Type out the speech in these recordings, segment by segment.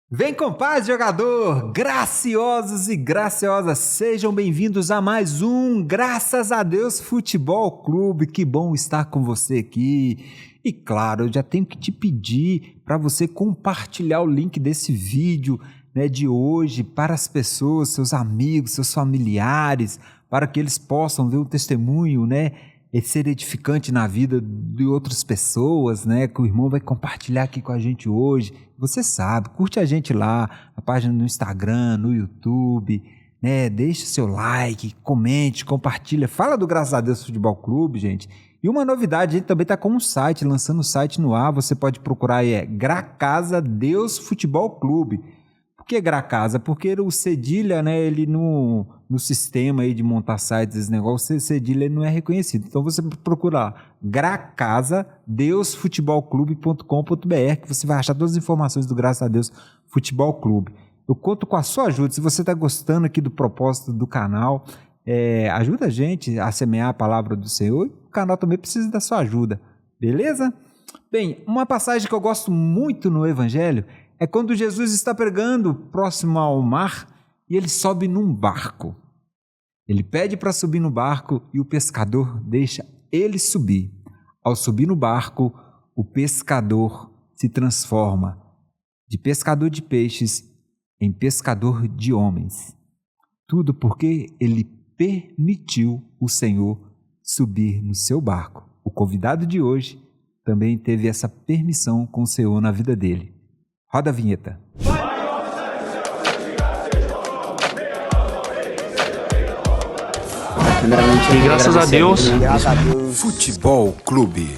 Vem com paz, jogador! Graciosos e graciosas, sejam bem-vindos a mais um Graças a Deus Futebol Clube. Que bom estar com você aqui. E claro, eu já tenho que te pedir para você compartilhar o link desse vídeo, de hoje para as pessoas, seus amigos, seus familiares, para que eles possam ver o testemunho, e ser edificante na vida de outras pessoas, que o irmão vai compartilhar aqui com a gente hoje. Você sabe, curte a gente lá, a página no Instagram, no YouTube, deixa o seu like, comente, compartilha, fala do Graças a Deus Futebol Clube, gente. E uma novidade, a gente também está com um site, lançando o site no ar, você pode procurar aí, Gracasa Deus Futebol Clube. Por que Gracasa? Porque o cedilha, ele no sistema aí de montar sites, esse negócio, o cedilha ele não é reconhecido. Então você procura lá, gracasadeusfutebolclube.com.br, que você vai achar todas as informações do Graças a Deus Futebol Clube. Eu conto com a sua ajuda. Se você está gostando aqui do propósito do canal, ajuda a gente a semear a palavra do Senhor. O canal também precisa da sua ajuda, beleza? Bem, uma passagem que eu gosto muito no Evangelho é quando Jesus está pregando próximo ao mar e ele sobe num barco. Ele pede para subir no barco e o pescador deixa ele subir. Ao subir no barco, o pescador se transforma de pescador de peixes em pescador de homens. Tudo porque ele permitiu o Senhor subir no seu barco. O convidado de hoje também teve essa permissão com o Senhor na vida dele. Roda a vinheta. E graças a Deus. Futebol Clube.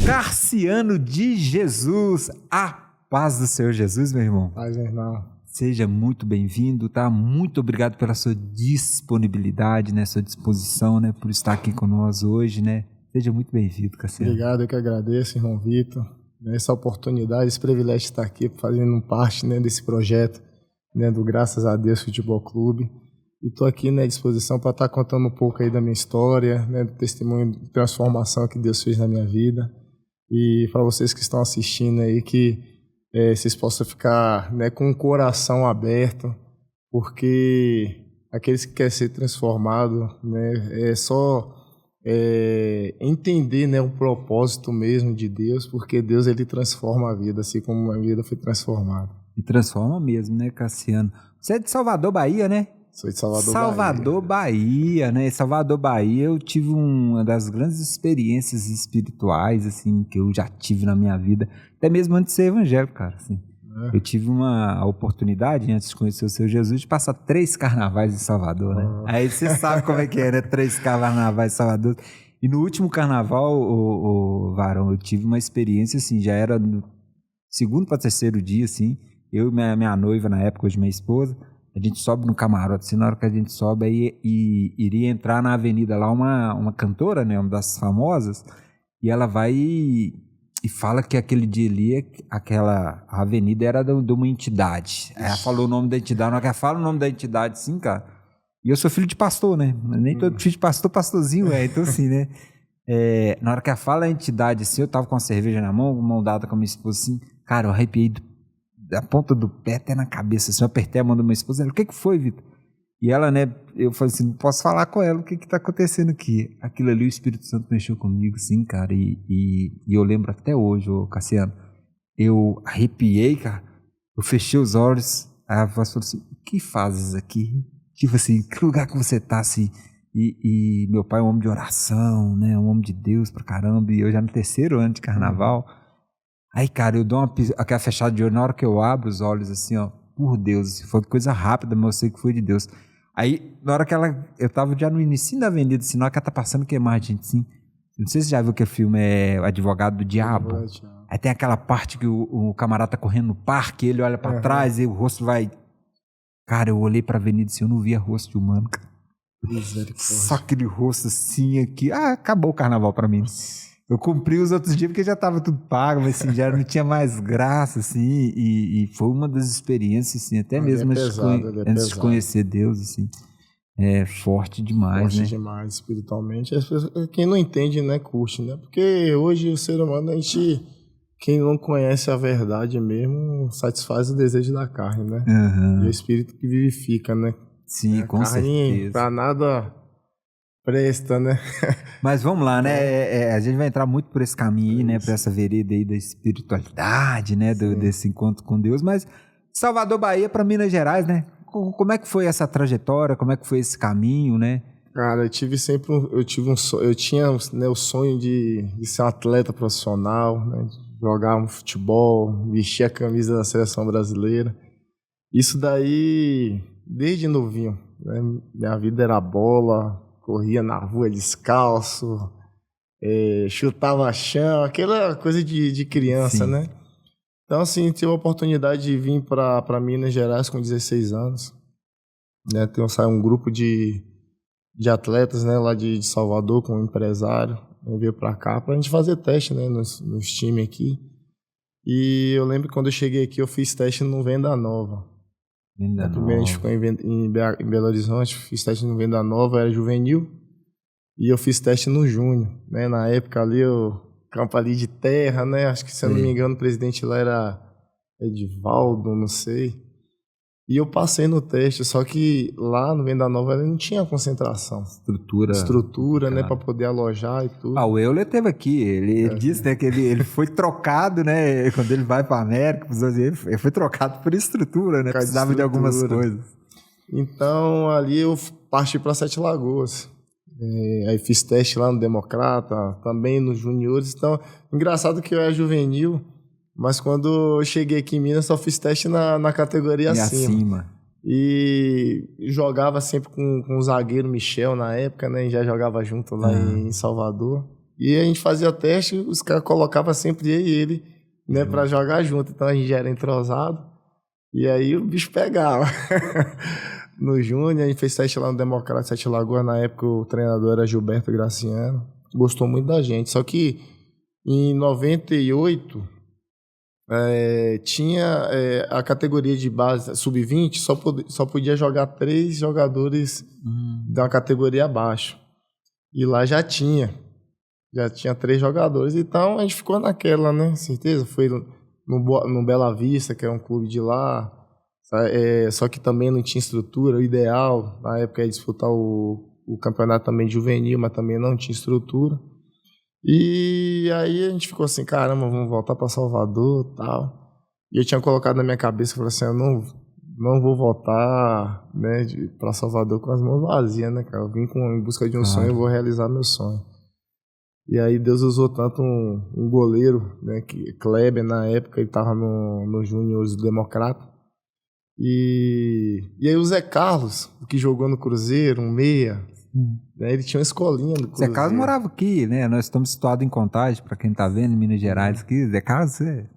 Carciano de Jesus. A paz do Senhor Jesus, meu irmão. Paz, meu irmão. Seja muito bem-vindo, tá? Muito obrigado pela sua disponibilidade, sua disposição, por estar aqui conosco hoje, Seja muito bem-vindo, Carciano. Obrigado, eu que agradeço, irmão Vitor. Essa oportunidade, esse privilégio de estar aqui fazendo parte desse projeto do Graças a Deus Futebol Clube. E estou aqui à disposição para estar contando um pouco aí da minha história, do testemunho de transformação que Deus fez na minha vida. E para vocês que estão assistindo aí, que vocês possam ficar com o coração aberto, porque aqueles que querem ser transformados, é só entender o propósito mesmo de Deus, porque Deus ele transforma a vida, assim como a vida foi transformada. E transforma mesmo, Cassiano? Você é de Salvador, Bahia, Sou de Salvador, Bahia. Salvador, Bahia, eu tive uma das grandes experiências espirituais, assim, que eu já tive na minha vida, até mesmo antes de ser evangélico, cara, assim. Eu tive a oportunidade, antes de conhecer o Senhor Jesus, de passar 3 carnavais em Salvador, Aí você sabe como é que é, 3 carnavais em Salvador. E no último carnaval, o Varão, eu tive uma experiência, assim, já era no segundo para terceiro dia, assim, eu e minha noiva, na época, hoje minha esposa, a gente sobe no camarote, assim, na hora que a gente sobe, aí iria entrar na avenida lá uma cantora, uma das famosas, e ela vai e fala que aquele dia ali, a avenida era de uma entidade. Aí ela falou o nome da entidade, na hora que ela fala o nome da entidade, sim, cara. E eu sou filho de pastor, Nem todo filho de pastor, pastorzinho então assim, na hora que ela fala a entidade, assim, eu tava com uma cerveja na mão dada com a minha esposa, assim, cara, eu arrepiei da ponta do pé até na cabeça, assim, eu apertei a mão da minha esposa, ela, o que foi, Vitor? E ela, eu falei assim, não posso falar com ela, o que tá acontecendo aqui? Aquilo ali, o Espírito Santo mexeu comigo, sim, cara, e eu lembro até hoje, Cassiano, eu arrepiei, cara, eu fechei os olhos, aí a voz falou assim, o que fazes aqui? Tipo assim, que lugar que você tá, assim? E meu pai é um homem de oração, um homem de Deus pra caramba, e eu já no 3º ano de carnaval, aí, cara, eu dou aquela fechada de olho, na hora que eu abro os olhos, assim, por Deus, foi coisa rápida, mas eu sei que foi de Deus. Aí, na hora que eu tava já no início da avenida, assim, na hora que ela tá passando, que mais, gente, assim, não sei se você já viu que o filme é O Advogado do Diabo. Aí tem aquela parte que o camarada tá correndo no parque, ele olha pra trás e o rosto vai... Cara, eu olhei pra avenida assim, eu não via rosto humano, cara. Só aquele rosto assim, aqui. Acabou o carnaval pra mim. Eu cumpri os outros dias porque já tava tudo pago, mas assim, já não tinha mais graça, assim, e foi uma das experiências, assim, até mesmo antes de conhecer Deus, assim, é forte demais, forte demais, espiritualmente. Quem não entende, curte, porque hoje o ser humano, a gente quem não conhece a verdade mesmo satisfaz o desejo da carne, né? E o espírito que vivifica, né? Sim, com certeza. Pra nada presta, né? Mas vamos lá, né? A gente vai entrar muito por esse caminho aí, né? Por essa vereda aí da espiritualidade, né? Desse encontro com Deus. Mas Salvador, Bahia para Minas Gerais, né? Como é que foi essa trajetória? Como é que foi esse caminho, né? Cara, eu tinha, né, o sonho de ser um atleta profissional, né? De jogar um futebol, vestir a camisa da seleção brasileira. Isso daí, desde novinho, né? Minha vida era bola, corria na rua descalço, chutava chão, aquela coisa de criança, Sim. né? Então, assim, tive a oportunidade de vir para Minas Gerais com 16 anos. Né? Saiu um grupo de atletas, né, lá de Salvador, com um empresário. Veio para cá para a gente fazer teste, né, nos times aqui. E eu lembro que quando eu cheguei aqui, eu fiz teste no Venda Nova. Primeiro a gente ficou em Belo Horizonte, fiz teste no Venda Nova, era juvenil. E eu fiz teste no Júnior, né? Na época ali, o campo ali de terra, né? Acho que, se eu não me engano, o presidente lá era Edivaldo, não sei. E eu passei no teste, só que lá no Venda Nova ele não tinha concentração. Estrutura, né? Para poder alojar e tudo. O Euler esteve aqui, ele disse, né, que ele foi trocado, né? Quando ele vai para a América, ele foi trocado por estrutura, né? Precisava de algumas coisas. Então ali eu parti para Sete Lagoas. Aí fiz teste lá no Democrata, também nos juniores. Então, engraçado que eu era juvenil, mas quando eu cheguei aqui em Minas, só fiz teste na categoria acima. E jogava sempre com o zagueiro Michel na época, né? E já jogava junto lá em Salvador. E a gente fazia teste, os caras colocavam sempre eu e ele, né? Pra jogar junto. Então a gente já era entrosado. E aí o bicho pegava. No Júnior, a gente fez teste lá no Democrata Sete Lagoas. Na época o treinador era Gilberto Graciano. Gostou muito da gente. Só que em 98... tinha a categoria de base sub-20, só podia jogar 3 jogadores da categoria abaixo. E lá já tinha 3 jogadores. Então a gente ficou naquela, né? Certeza. Foi no Bela Vista, que é um clube de lá. Só que também não tinha estrutura. O ideal na época era disputar o campeonato também juvenil, mas também não tinha estrutura. E aí a gente ficou assim, caramba, vamos voltar para Salvador e tal. E eu tinha colocado na minha cabeça, falei assim, eu não vou voltar, né, para Salvador com as mãos vazias, né, cara? Eu vim em busca de um sonho, eu vou realizar meu sonho. E aí Deus usou tanto um goleiro, né, Kleber, na época, ele tava no Júnior do Democrata. E aí o Zé Carlos, que jogou no Cruzeiro, um meia... Ele tinha uma escolinha do Cruzeiro. Zé Carlos morava aqui, né? Nós estamos situados em Contagem, para quem tá vendo, em Minas Gerais aqui. Zé Carlos é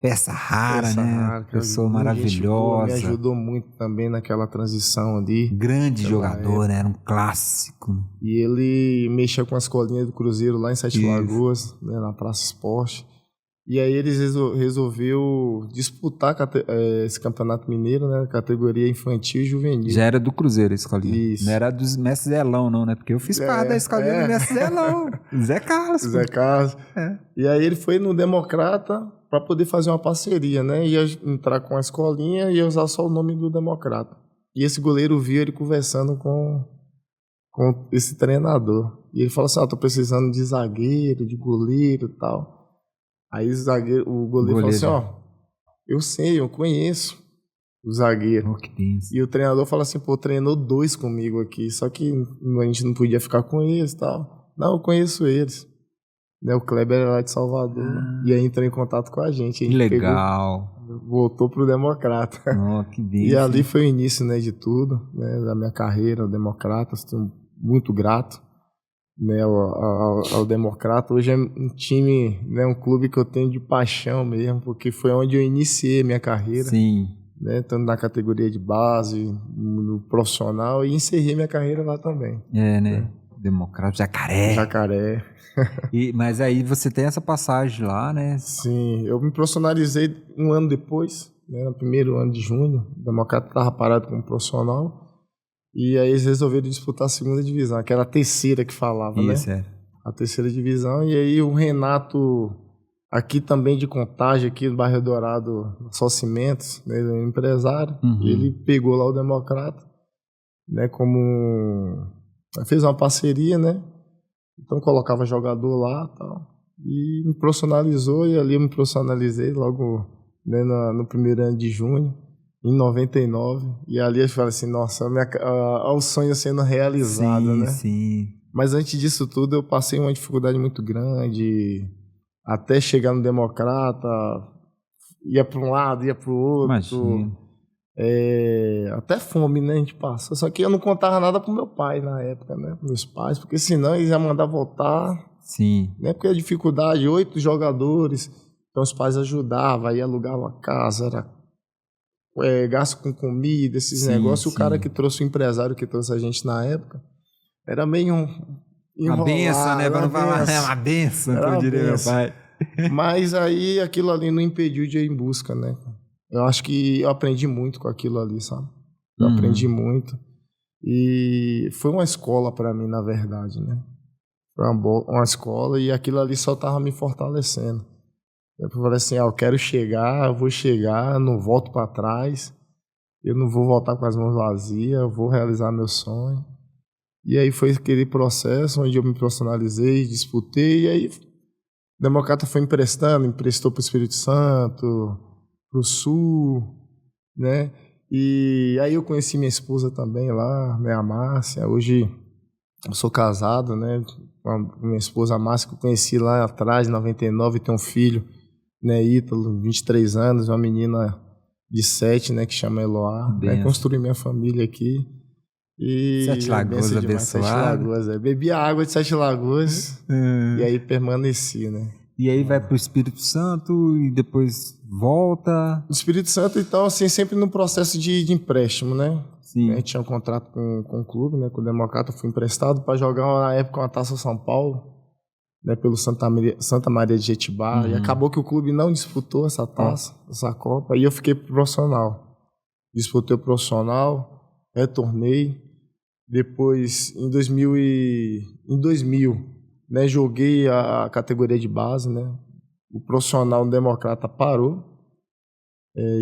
peça rara, né? Pessoa maravilhosa. Me ajudou muito também naquela transição ali. Grande jogador, né? Era um clássico. E ele mexia com a escolinha do Cruzeiro lá em Sete Lagoas, né? Na Praça Esporte. E aí eles resolveu disputar esse campeonato mineiro, né? Categoria infantil e juvenil. Já era do Cruzeiro a escolinha. Isso. Não era dos Mestre Zelão, não, né? Porque eu fiz parte da escolinha do Mestre Zelão. Zé Carlos. Zé Carlos. E aí ele foi no Democrata para poder fazer uma parceria, né? Ia entrar com a escolinha e ia usar só o nome do Democrata. E esse goleiro viu ele conversando com esse treinador. E ele falou assim, tô precisando de zagueiro, de goleiro e tal. Aí o goleiro falou assim, eu sei, eu conheço o zagueiro. Que pensa. E o treinador falou assim, treinou 2 comigo aqui, só que a gente não podia ficar com eles e tal. Não, eu conheço eles. Né, o Kleber era lá de Salvador, e aí entrou em contato com a gente. Que legal. Voltou pro Democrata. Que bem. E ali foi o início, né, de tudo, né, da minha carreira, o Democrata. Estou muito grato, né, ao Democrata. Hoje é um time, né, um clube que eu tenho de paixão mesmo, porque foi onde eu iniciei a minha carreira. Sim. Né, tanto na categoria de base, no profissional, e encerrei minha carreira lá também. Né? Democrata, Jacaré. Mas aí você tem essa passagem lá, né? Sim, eu me profissionalizei um ano depois, né, no primeiro ano de junho. O Democrata estava parado como profissional. E aí eles resolveram disputar a segunda divisão, que era a terceira que falava, Isso, né? A terceira divisão. E aí o Renato aqui também de Contagem, aqui no bairro Dourado, Só Cimentos, né, ele é um empresário, e ele pegou lá o Democrata, né, fez uma parceria, né, então colocava jogador lá e tal, e me profissionalizou, e ali eu me profissionalizei logo, né, no primeiro ano de junho, em 99, e ali eu falei assim, nossa, o sonho sendo realizado, sim, né? Sim. Mas antes disso tudo eu passei uma dificuldade muito grande, até chegar no Democrata, ia para um lado, ia para o outro. Imagina. Até fome, né, a gente passa. Só que eu não contava nada pro meu pai na época, né, pros meus pais, porque senão eles iam mandar voltar. Sim. Né, porque a dificuldade, 8 jogadores, então os pais ajudavam, aí alugavam a casa, era gasto com comida, esses negócios. O cara que trouxe, o empresário que trouxe a gente na época, era meio uma benção, né? Pra não falar, é uma benção, que eu diria meu pai. Mas aí aquilo ali não impediu de ir em busca, né? Eu acho que eu aprendi muito com aquilo ali, sabe? Eu aprendi muito. E foi uma escola para mim, na verdade, né? Foi uma escola e aquilo ali só tava me fortalecendo. Eu falei assim, eu quero chegar, eu vou chegar, não volto para trás, eu não vou voltar com as mãos vazias, eu vou realizar meu sonho. E aí foi aquele processo onde eu me profissionalizei, disputei, e aí o Democrata foi emprestou para o Espírito Santo, para o Sul, né? E aí eu conheci minha esposa também lá, né, a Márcia. Hoje eu sou casado, né, com a minha esposa, a Márcia, que eu conheci lá atrás, em 99, tem um filho, né, Ítalo, 23 anos, uma menina de 7, né, que chama Eloá. Né, construí minha família aqui. E 7 Lagoas abençoado. 7 Lagoas, bebi a água de 7 Lagoas e aí permaneci, né. E aí vai pro Espírito Santo e depois volta? O Espírito Santo, então, assim, sempre no processo de empréstimo, né? Sim. Né? Tinha um contrato com o clube, né? Com o Democrata, fui emprestado para jogar, na época, uma Taça São Paulo, né? Pelo Santa Maria de Jetibá. E acabou que o clube não disputou essa taça, essa Copa, e eu fiquei profissional. Disputei o profissional, retornei. Depois, em 2000, né, joguei a categoria de base, né? O profissional no Democrata parou.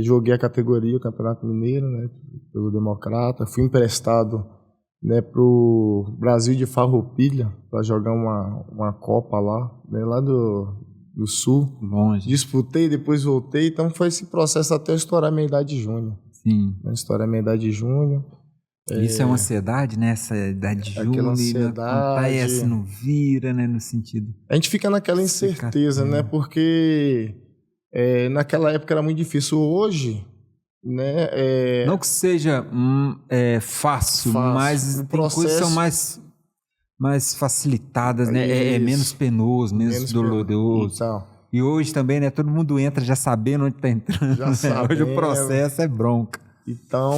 Joguei a categoria, o Campeonato Mineiro, né, pelo Democrata. Fui emprestado, né, pro Brasil de Farroupilha para jogar uma Copa lá, né, lá do Sul. Longe. Disputei, depois voltei. Então foi esse processo até eu estourar minha idade júnior. Sim. Né, estourar minha idade júnior. Isso é uma ansiedade, né? Essa idade júnior, aquela ansiedade, acontece, não vira, né? No sentido. A gente fica naquela incerteza, né? Porque naquela época era muito difícil. Hoje, né? Não que seja fácil, mas tem coisas que são mais facilitadas, né? É menos penoso, menos doloroso. Então. E hoje também, né? Todo mundo entra já sabendo onde tá entrando. Já né? sabendo. Hoje o processo é bronca. Então,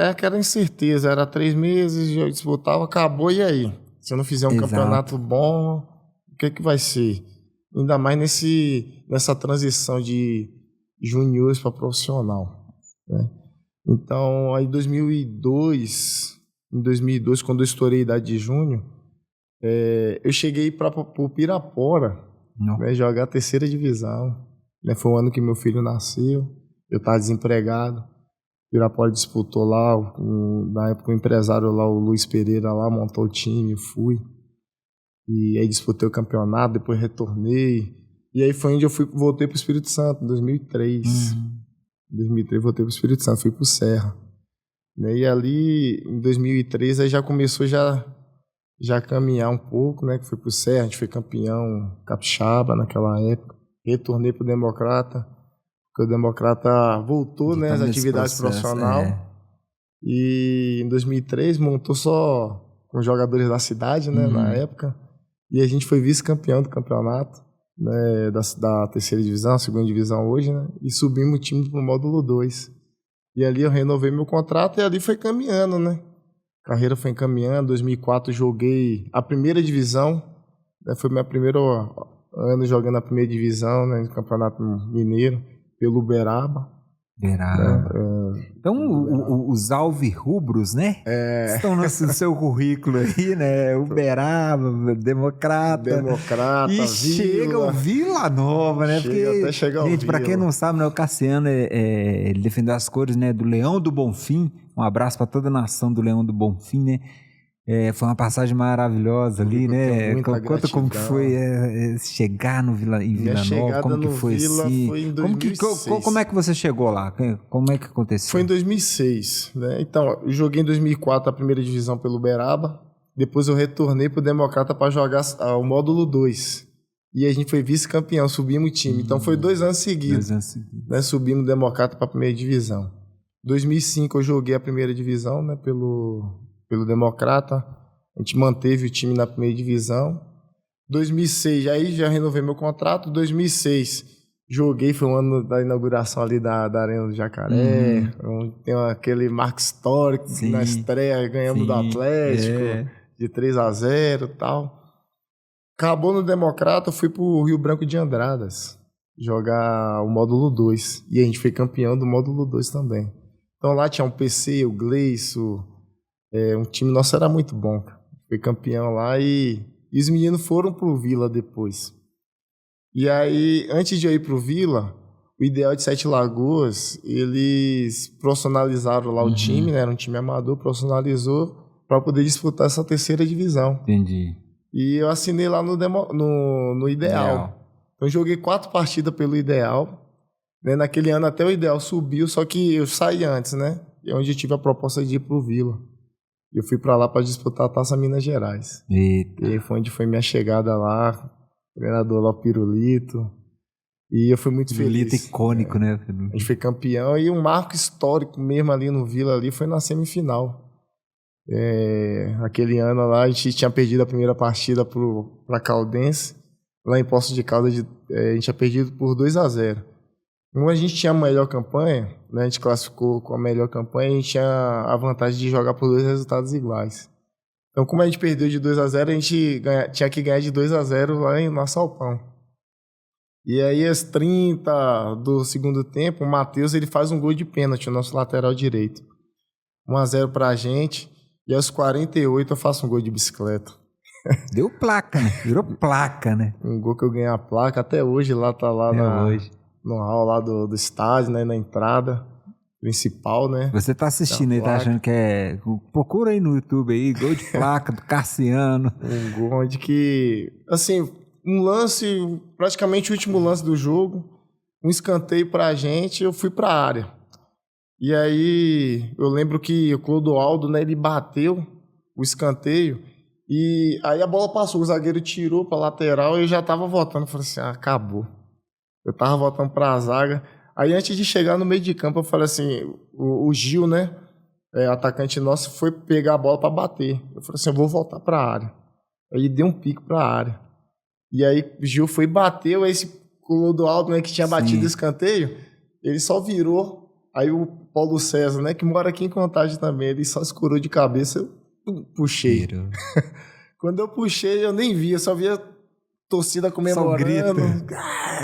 aquela incerteza, era 3 meses, já disputava, acabou, e aí? Se eu não fizer um campeonato bom, o que vai ser? Ainda mais nessa transição de juniores para profissional, né? Então, aí em 2002, quando eu estourei a idade de júnior, eu cheguei para o Pirapora, né, jogar a 3ª divisão. Né? Foi o ano que meu filho nasceu, eu estava desempregado. Pirapora disputou lá, na época o empresário lá, o Luiz Pereira lá, montou o time, fui. E aí disputei o campeonato, depois retornei. E aí foi onde eu voltei pro Espírito Santo, em 2003. Em 2003 voltei pro Espírito Santo, fui pro Serra. E ali, em 2003, aí já começou já a caminhar um pouco, né? Que fui pro Serra, a gente foi campeão capixaba naquela época. Retornei pro Democrata. Porque o Democrata voltou, né, às atividades profissionais. E em 2003 montou só com os jogadores da cidade, né, na época. E a gente foi vice-campeão do campeonato, né, da 3ª divisão, 2ª divisão hoje, né, e subimos o time pro módulo 2. E ali eu renovei meu contrato e ali foi caminhando, né. A carreira foi encaminhando. Em 2004 joguei a 1ª divisão, né, foi meu primeiro ano jogando a 1ª divisão, né, no Campeonato Mineiro. Pelo Uberaba, Beraba. Então, os alvirrubros, né? Estão no seu currículo aí, né? Uberaba, Democrata. E chega o Vila Nova, né? Até chegar gente, pra quem não sabe, né, o Cassiano, ele defendeu as cores, né, do Leão do Bonfim. Um abraço pra toda a nação do Leão do Bonfim, né? Foi uma passagem maravilhosa ali, né? Conta como que foi chegar no em Vila Nova, como que foi assim? Foi em 2006. Como é que você chegou lá? Como é que aconteceu? Foi em 2006, né? Então, eu joguei em 2004 a primeira divisão pelo Uberaba, depois eu retornei pro Democrata para jogar o módulo 2. E a gente foi vice-campeão, subimos o time. Então foi 2 anos seguidos. Né? Subimos o Democrata para a primeira divisão. Em 2005 eu joguei a primeira divisão, né, pelo Democrata, a gente manteve o time na primeira divisão. 2006, aí já renovei meu contrato. 2006, joguei, foi o ano da inauguração ali da Arena do Jacaré. Tem aquele marco histórico, na estreia ganhamos do Atlético, de 3-0 e tal. Acabou no Democrata, eu fui pro Rio Branco de Andradas jogar o módulo 2. E a gente foi campeão do módulo 2 também. Então lá tinha um PC, o Gleiço. Um time nosso era muito bom, cara. Foi campeão lá e os meninos foram pro Vila depois. E aí, antes de eu ir pro Vila, o Ideal de Sete Lagoas, eles profissionalizaram lá o time, né? Era um time amador, profissionalizou para poder disputar essa terceira divisão. Entendi. E eu assinei lá no Ideal. Então, eu joguei 4 partidas pelo Ideal. Né? Naquele ano até o Ideal subiu, só que eu saí antes, né? E é onde eu tive a proposta de ir pro Vila. Eu fui para lá para disputar a Taça Minas Gerais. Eita. E aí foi onde foi minha chegada lá, treinador lá, o Pirulito. E eu fui muito feliz. Pirulito icônico, né? A gente foi campeão e um marco histórico mesmo ali no Vila ali foi na semifinal. Aquele ano lá a gente tinha perdido a primeira partida para Caldense. Lá em Poços de Caldas a gente tinha perdido por 2-0. Como a gente tinha a melhor campanha, né, a gente classificou com a melhor campanha, a gente tinha a vantagem de jogar por 2 resultados iguais. Então, como a gente perdeu de 2-0, a gente tinha que ganhar de 2-0 lá em Massalpão. E aí, aos 30 do segundo tempo, o Matheus ele faz um gol de pênalti, o nosso lateral direito. 1-0 pra gente. E aos 48 eu faço um gol de bicicleta. Deu placa, né? Virou placa, né? Um gol que eu ganhei a placa. Até hoje lá tá lá no hall lá do estádio, né? Na entrada principal, né? Você tá assistindo aí, tá achando que é... Procura aí no YouTube aí, gol de placa do Cassiano. Um gol onde que... Assim, um lance, praticamente o último lance do jogo, um escanteio pra gente, eu fui pra área. E aí, eu lembro que o Clodoaldo, né, ele bateu o escanteio e aí a bola passou, o zagueiro tirou pra lateral e eu já tava voltando. Eu falei assim, acabou. Eu tava voltando pra zaga. Aí, antes de chegar no meio de campo, eu falei assim, o Gil, né, atacante nosso, foi pegar a bola pra bater. Eu falei assim, eu vou voltar pra área. Aí, deu um pico pra área. E aí, o Gil foi e bateu, aí esse Clodoaldo, né, que tinha batido o escanteio, ele só virou. Aí o Paulo César, né, que mora aqui em Contagem também, ele só escurou de cabeça, eu puxei. Quando eu puxei, eu nem vi, eu só via a torcida comemorando,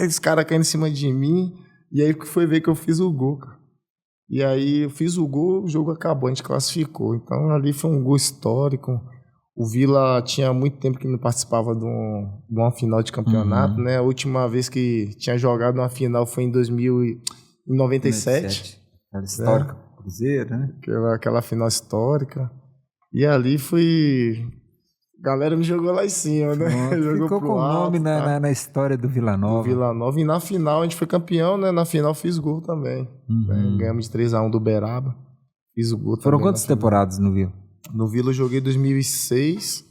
os caras caindo em cima de mim, e aí foi ver que eu fiz o gol, cara. E aí eu fiz o gol, o jogo acabou, a gente classificou. Então ali foi um gol histórico. O Vila tinha muito tempo que não participava de uma final de campeonato, né? A última vez que tinha jogado uma final foi em 97. Aquela histórica, né? Cruzeiro, né? Aquela final histórica. E ali foi... A galera me jogou lá em cima, né? Ficou com o nome na história do Vila Nova. Do Vila Nova. E na final a gente foi campeão, né? Na final fiz gol também. Ganhamos de 3-1 do Uberaba. Fiz o gol também. Foram quantas temporadas no Vila? No Vila eu joguei 2006.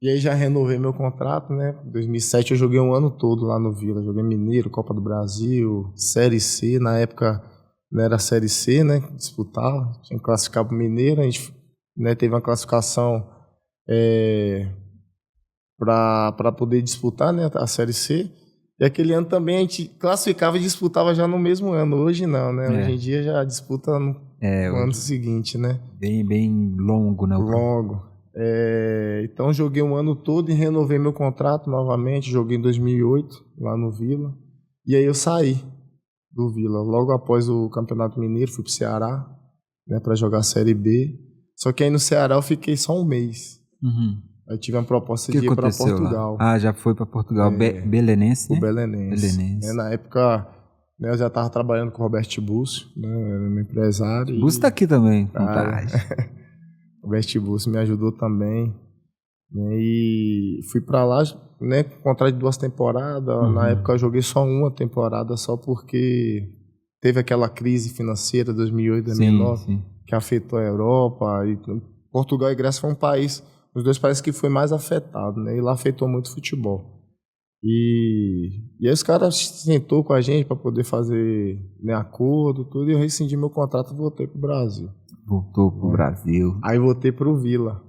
E aí já renovei meu contrato, né? Em 2007 eu joguei um ano todo lá no Vila. Joguei Mineiro, Copa do Brasil, Série C. Na época não era Série C, né? Disputava. Tinha que classificar pro Mineiro. A gente, né, teve uma classificação para poder disputar, né, a Série C. E aquele ano também a gente classificava e disputava já no mesmo ano. Hoje não, né? Hoje em dia já disputa no ano seguinte, né? Bem longo, né? Longo. Então joguei um ano todo e renovei meu contrato novamente. Joguei em 2008 lá no Vila. E aí eu saí. do Vila. Logo após o Campeonato Mineiro, fui pro Ceará, né, para jogar a Série B. Só que aí no Ceará eu fiquei só um mês. Aí tive uma proposta de ir para Portugal. Lá? Ah, já foi para Portugal. Belenense, né? O Belenense. Na época, né, eu já estava trabalhando com o Roberto Búcio, né, era meu empresário. Búcio tá aqui também. O Roberto Búcio me ajudou também. Né, e fui para lá, né, com contrato de 2 temporadas. Na época eu joguei só 1 temporada, só porque teve aquela crise financeira 2008, 2009, sim. Que afetou a Europa. E Portugal e Grécia foi os 2 países que foi mais afetado, né? E lá afetou muito o futebol. E aí os caras sentou com a gente para poder fazer, né, acordo, tudo, e eu rescindi meu contrato e voltei pro Brasil. Voltou pro Brasil. Aí voltei pro Vila.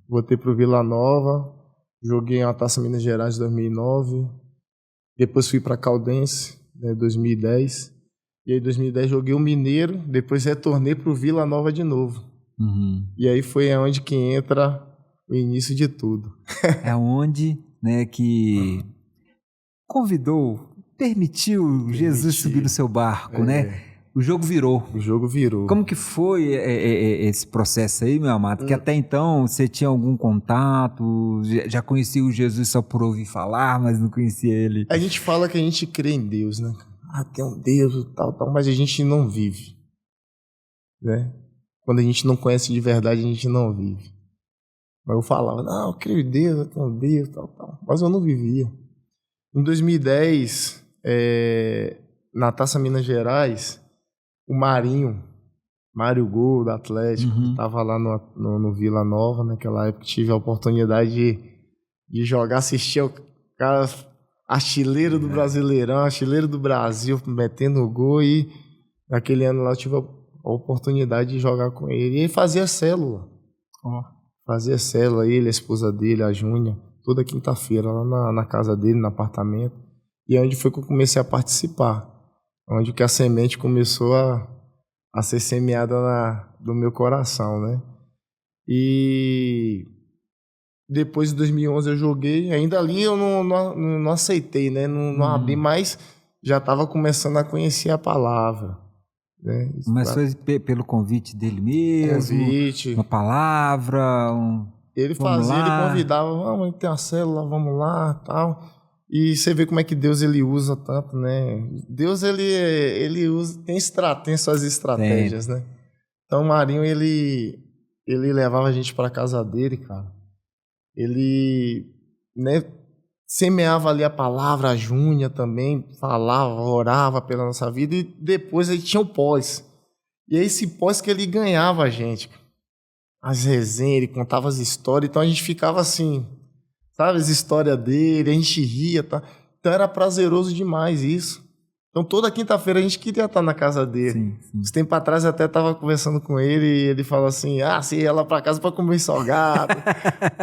Voltei pro Vila Nova, joguei uma Taça Minas Gerais em 2009, depois fui pra Caldense, né, 2010, e aí em 2010 joguei o Mineiro, depois retornei pro Vila Nova de novo. E aí foi onde que entra o início de tudo. É onde, né, que permitiu Jesus subir no seu barco, né? O jogo virou. Como que foi esse processo aí, meu amado? Que até então você tinha algum contato, já conhecia o Jesus só por ouvir falar, mas não conhecia ele. A gente fala que a gente crê em Deus, né? Ah, tem um Deus, tal, mas a gente não vive, né? Quando a gente não conhece de verdade, a gente não vive. Mas eu falava, não, eu creio em Deus, eu tenho Deus, tal. Mas eu não vivia. Em 2010, na Taça Minas Gerais, o Mário Gol, do Atlético, estava lá no Vila Nova, naquela época tive a oportunidade de jogar, assistir ao cara artilheiro do Brasileirão, artilheiro do Brasil, metendo gol, e naquele ano lá eu tive a oportunidade de jogar com ele. E ele fazia célula. Fazia célula, ele, a esposa dele, a Júnia, toda quinta-feira lá na casa dele, no apartamento. E é onde foi que eu comecei a participar. Onde que a semente começou a ser semeada no meu coração, né? E depois de 2011 eu joguei, ainda ali eu não aceitei, né? Não abri, mas já estava começando a conhecer a palavra. Né? Mas foi pelo convite dele mesmo? Uma palavra? Ele convidava, vamos ter uma célula, vamos lá, tal. E você vê como é que Deus ele usa tanto, né? Deus ele usa, tem suas estratégias, né? Então o Marinho ele levava a gente para casa dele, cara. Ele, né, semeava ali a palavra, a Júnia também falava, orava pela nossa vida, e depois ele tinha o pós. E é esse pós que ele ganhava a gente. As resenhas, ele contava as histórias, então a gente ficava assim, sabe, as histórias dele, a gente ria, tá? Então era prazeroso demais isso. Então toda quinta-feira a gente queria estar na casa dele. Sim. Uns tempos atrás eu até estava conversando com ele e ele falou assim, você ia lá para casa para comer salgado,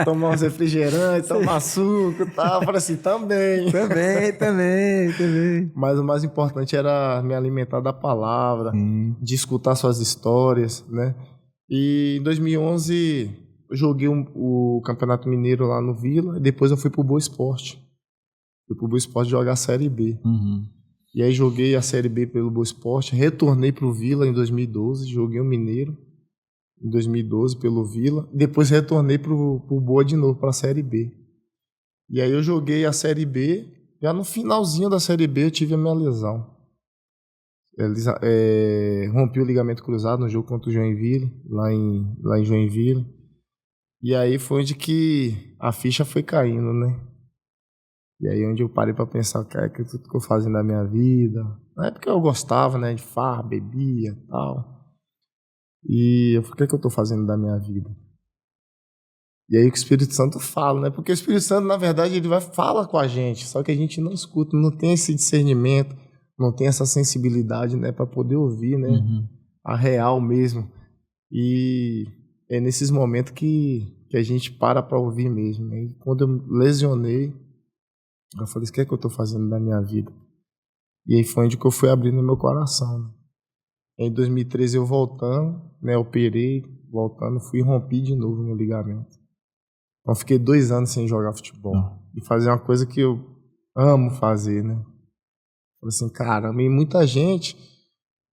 tomar uns refrigerantes, tomar suco e tal. Eu falei assim, também. Mas o mais importante era me alimentar da palavra, de escutar suas histórias, né? E em 2011 eu joguei o Campeonato Mineiro lá no Vila, e depois eu fui pro Boa Esporte. Fui pro Boa Esporte jogar a Série B. E aí joguei a Série B pelo Boa Esporte, retornei pro Vila em 2012, joguei o Mineiro em 2012 pelo Vila, depois retornei pro Boa de novo, pra Série B. E aí eu joguei a Série B, já no finalzinho da Série B eu tive a minha lesão. Rompi o ligamento cruzado no jogo contra o Joinville, lá em Joinville. E aí foi onde que a ficha foi caindo, né? E aí onde eu parei pra pensar, cara, que tudo que eu fazia na minha vida. Na época eu gostava, né, de farra, bebia e tal. E eu falei, o que eu tô fazendo da minha vida? E aí o Espírito Santo fala, né? Porque o Espírito Santo, na verdade, ele fala com a gente, só que a gente não escuta, não tem esse discernimento, não tem essa sensibilidade, né, pra poder ouvir, né, a real mesmo. E é nesses momentos que a gente para ouvir mesmo, né? E quando eu lesionei, eu falei, o que é que eu tô fazendo da minha vida? E aí foi onde que eu fui abrindo meu coração, né? Em 2013 eu voltando, né, operei, voltando, fui e rompi de novo meu ligamento. Então fiquei 2 anos sem jogar futebol. E fazer uma coisa que eu amo fazer, né? Falei assim, caramba, e muita gente,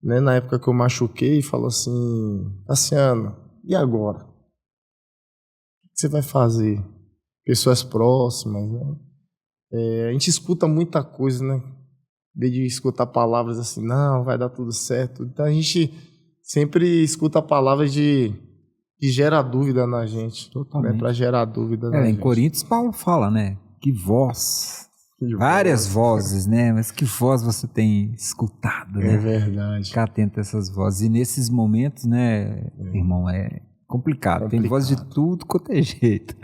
né, na época que eu machuquei, falou assim, Tassiano, e agora? O que você vai fazer? Pessoas próximas, né? A gente escuta muita coisa, né? Em vez de escutar palavras assim, não, vai dar tudo certo. Então a gente sempre escuta palavras que gera dúvida na gente. Totalmente. Né? Para gerar dúvida na Em gente. Coríntios, Paulo fala, né? Que voz. Que Várias voz. vozes, né? Mas que voz você tem escutado, né? É verdade. Ficar atento a essas vozes. E nesses momentos, né, irmão, é complicado. Tem voz de tudo quanto é jeito.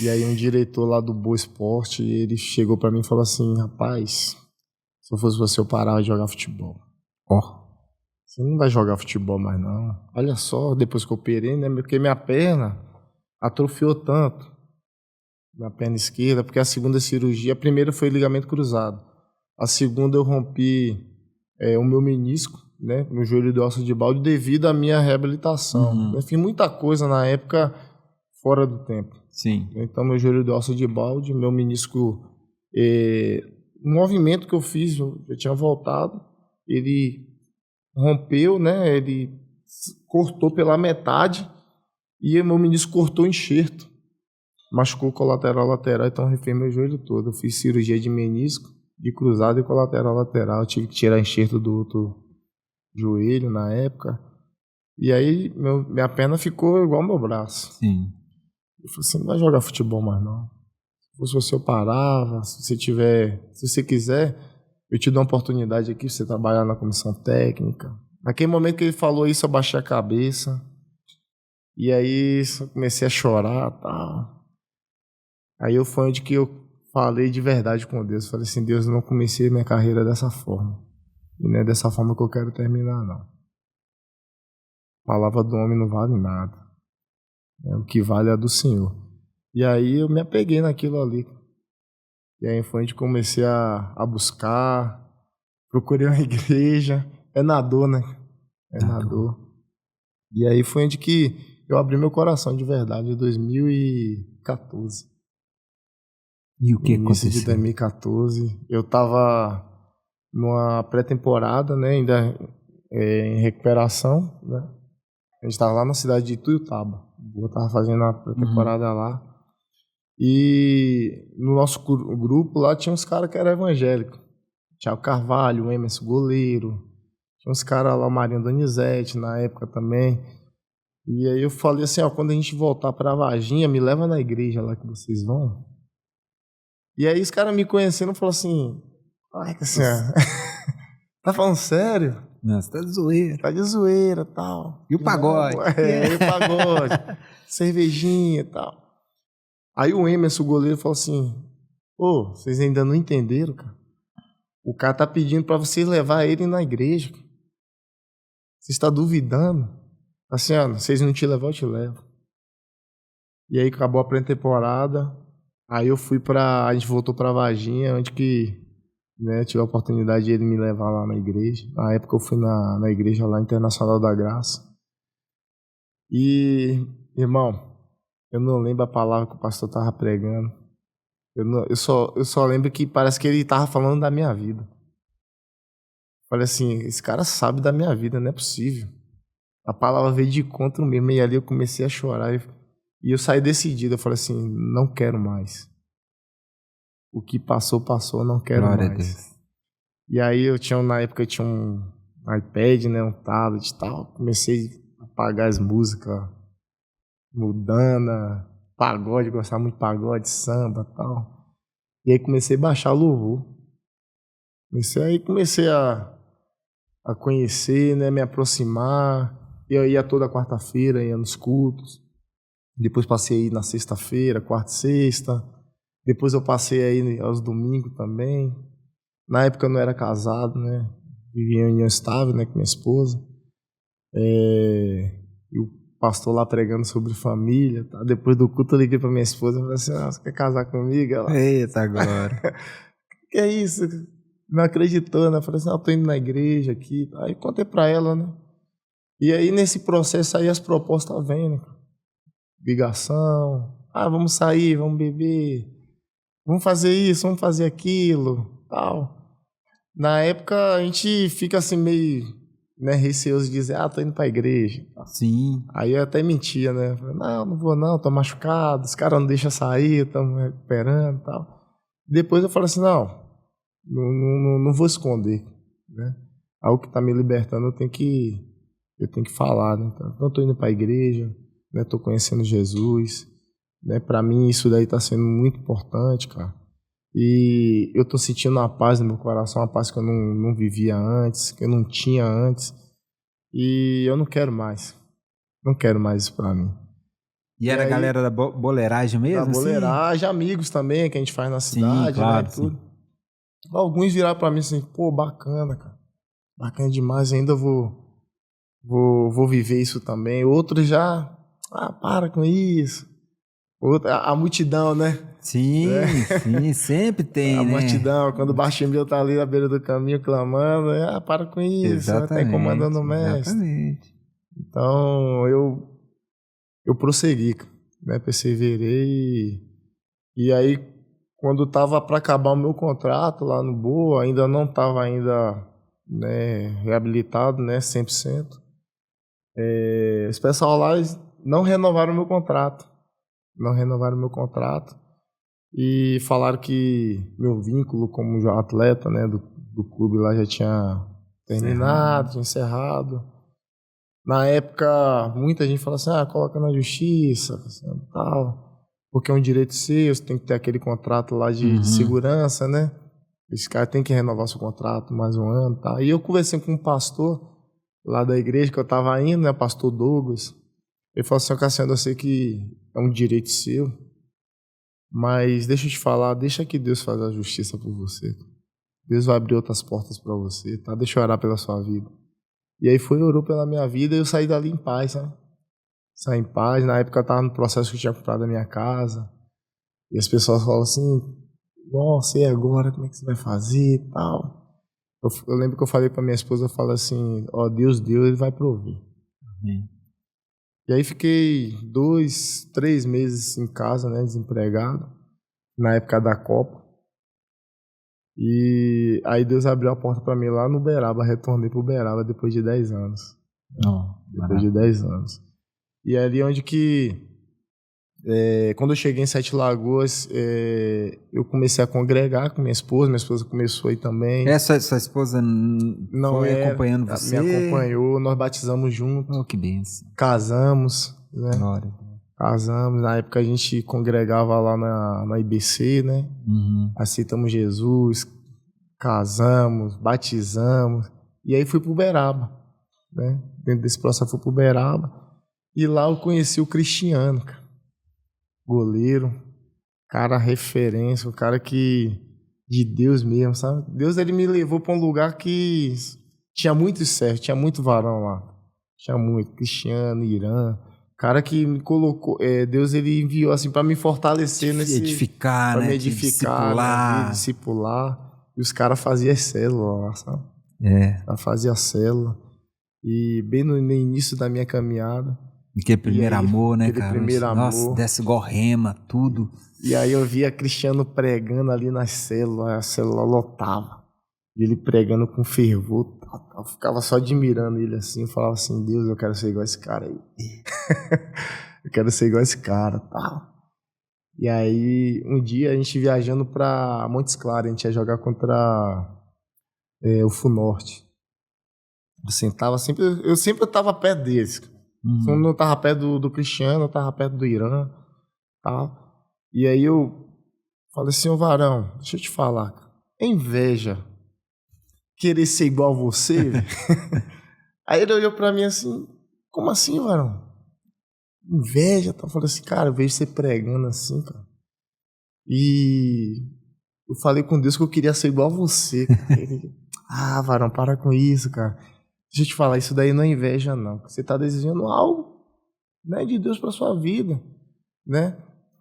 E aí um diretor lá do Boa Esporte, ele chegou pra mim e falou assim, rapaz, se eu fosse você, eu parava de jogar futebol. Você não vai jogar futebol mais não. Olha só, depois que eu operei, né, porque minha perna atrofiou tanto, minha perna esquerda, porque a segunda cirurgia, a primeira foi ligamento cruzado. A segunda eu rompi o meu menisco, né, meu joelho de osso de balde, devido à minha reabilitação. Eu fiz muita coisa na época fora do tempo. Sim. Então, meu joelho de osso de balde, meu menisco, o movimento que eu fiz, eu tinha voltado, ele rompeu, né? Ele cortou pela metade e meu menisco cortou o enxerto. Machucou colateral lateral, então eu refiz meu joelho todo. Eu fiz cirurgia de menisco, de cruzado e colateral lateral. Eu tive que tirar enxerto do outro joelho na época. E aí minha perna ficou igual ao meu braço. Sim. Eu falei, você não vai jogar futebol mais não. Se fosse você, eu parava. Se você quiser, eu te dou uma oportunidade aqui, você trabalhar na comissão técnica. Naquele momento que ele falou isso, eu baixei a cabeça. E aí eu comecei a chorar e tal. Aí foi onde que eu falei de verdade com Deus. Eu falei assim, Deus, eu não comecei minha carreira dessa forma. E não é dessa forma que eu quero terminar, não. A palavra do homem não vale nada. O que vale é a do Senhor. E aí eu me apeguei naquilo ali. E aí foi onde comecei a buscar, procurei uma igreja. É na dor, né? É na dor. E aí foi onde que eu abri meu coração de verdade, em 2014. E o que no início aconteceu? de 2014, eu tava numa pré-temporada, né? Ainda em recuperação, né? A gente tava lá na cidade de Ituiutaba. Eu tava fazendo a pré-temporada lá. E no nosso grupo lá tinha uns caras que eram evangélicos. Thiago Carvalho, o Emerson Goleiro. Tinha uns caras lá, o Marinho Donizete, na época também. E aí eu falei assim, ó, quando a gente voltar pra Varginha, me leva na igreja lá que vocês vão. E aí os caras me conhecendo falaram assim, ai, Cassiano, tá falando sério? Não, você tá de zoeira. Tá de zoeira e tal. E o pagode? E o pagode. Cervejinha e tal. Aí o Emerson, o goleiro, falou assim, pô, vocês ainda não entenderam, cara? O cara tá pedindo pra vocês levar ele na igreja. Você está duvidando? Assim, vocês não te levam, eu te levo. E aí acabou a pré-temporada. Aí a gente voltou pra Varginha, onde que, né, tive a oportunidade de ele me levar lá na igreja. Na época eu fui na igreja lá, Internacional da Graça. E, irmão, eu não lembro a palavra que o pastor tava pregando. Eu só lembro que parece que ele tava falando da minha vida. Falei assim, esse cara sabe da minha vida, não é possível. A palavra veio de encontro mesmo, e ali eu comecei a chorar. E eu saí decidido, eu falei assim, não quero mais. O que passou, passou, não quero Glória mais. a Deus. E aí na época eu tinha um iPad, né, um tablet e tal. Comecei a apagar as músicas, Mudana, pagode, gostava muito de pagode, samba e tal. E aí comecei a baixar louvor. Comecei a conhecer, né, me aproximar. Eu ia toda quarta-feira, ia nos cultos. Depois passei aí na sexta-feira, quarta e sexta. Depois eu passei aí aos domingos também. Na época eu não era casado, né? Vivia em união estável, né, com minha esposa. E o pastor lá pregando sobre família. Tá? Depois do culto eu liguei pra minha esposa e falei assim, você quer casar comigo? Ela, eita, agora. que é isso? Não acreditou, né? Eu falei assim, eu tô indo na igreja aqui. Aí contei pra ela, né? E aí nesse processo aí as propostas vêm, né? Ligação, vamos sair, vamos beber, vamos fazer isso, vamos fazer aquilo, tal. Na época, a gente fica assim meio, né, receoso de dizer, tô indo pra igreja. Sim. Aí eu até mentia, né? Falei, não vou não, tô machucado, os caras não deixam sair, estamos recuperando e tal. Depois eu falei assim, não vou esconder, né? Algo que tá me libertando, eu tenho que falar, né? Então, eu tô indo pra igreja, né? Tô conhecendo Jesus, né? Pra mim isso daí tá sendo muito importante, cara. E eu tô sentindo uma paz no meu coração, uma paz que eu não vivia antes, que eu não tinha antes. E eu não quero mais. Não quero mais isso pra mim. E era a aí, galera da boleiragem mesmo? Da boleiragem, amigos também, que a gente faz na cidade, claro, né? Tudo. sim. Alguns viraram pra mim assim, pô, bacana, cara. Bacana demais, ainda vou viver isso também. Outros já, para com isso. A multidão, né? Sim, sim, sempre tem, A né? multidão, quando o Bartimeu tá ali na beira do caminho clamando, para com isso, tá incomodando o mestre. Exatamente. Então, eu prossegui, né? Perseverei e aí, quando tava para acabar o meu contrato lá no Boa, ainda não tava né, reabilitado, né, 100%. Os pessoal lá não renovaram o meu contrato. E falaram que meu vínculo como atleta, né, do clube lá já tinha terminado, tinha encerrado. Na época, muita gente falou assim, coloca na justiça, tal, porque é um direito seu, você tem que ter aquele contrato lá de segurança, né? Esse cara tem que renovar seu contrato mais um ano, tal. E eu conversei com um pastor lá da igreja que eu estava indo, né, pastor Douglas. Ele falou assim, Cassiano, eu sei que é um direito seu, mas deixa eu te falar, deixa que Deus faça a justiça por você. Deus vai abrir outras portas para você, tá? Deixa eu orar pela sua vida. E aí orou pela minha vida e eu saí dali em paz, sabe? Saí em paz. Na época eu estava no processo que eu tinha comprado a minha casa. E as pessoas falam assim, nossa, e agora? Como é que você vai fazer e tal? Eu lembro que eu falei para minha esposa, eu falei assim, Deus deu, Ele vai prover. Amém. E aí fiquei 2, 3 meses em casa, né, desempregado, na época da Copa. E aí Deus abriu a porta para mim lá no Uberaba, retornei pro Uberaba depois de 10 anos. Depois de 10 anos. E é ali onde que, quando eu cheguei em Sete Lagoas, eu comecei a congregar com minha esposa começou aí também. Sua esposa não foi acompanhando você? Me acompanhou, nós batizamos juntos. Oh, que bênção. Casamos, né? Glória. Casamos, na época a gente congregava lá na IBC, né? Aceitamos Jesus, casamos, batizamos, e aí fui pro Uberaba, né? Dentro desse processo fui pro Uberaba, e lá eu conheci o Cristiano, cara. Goleiro, cara referência, o cara que de Deus mesmo, sabe? Deus, ele me levou para um lugar que tinha muito certo, tinha muito varão lá, tinha muito, Cristiano, Irã. Cara que me colocou, Deus, ele enviou assim para me fortalecer edificar, pra né? me edificar, discipular. E os caras faziam célula lá, sabe? Fazia célula. E bem no início da minha caminhada. Aquele primeiro amor, né, cara? Primeiro Nossa, amor. desce igual rema, tudo. E aí eu via Cristiano pregando ali nas células, a célula lotava. E ele pregando com fervor, eu ficava só admirando ele assim, eu falava assim, Deus, eu quero ser igual esse cara aí. Eu quero ser igual esse cara, tal. E aí, um dia a gente viajando pra Montes Claros, a gente ia jogar contra o Funorte. Eu sempre tava perto deles. Quando eu tava perto do Cristiano, eu tava perto do Irã, tal. E aí eu falei assim, ô Varão, deixa eu te falar, é inveja querer ser igual a você, velho. Aí ele olhou pra mim assim, como assim, Varão? Inveja, tá? Eu falei assim, cara, eu vejo você pregando assim, cara. E eu falei com Deus que eu queria ser igual a você. Varão, para com isso, cara. Deixa eu te falar, isso daí não é inveja, não. Você tá desejando algo, né, de Deus pra sua vida, né?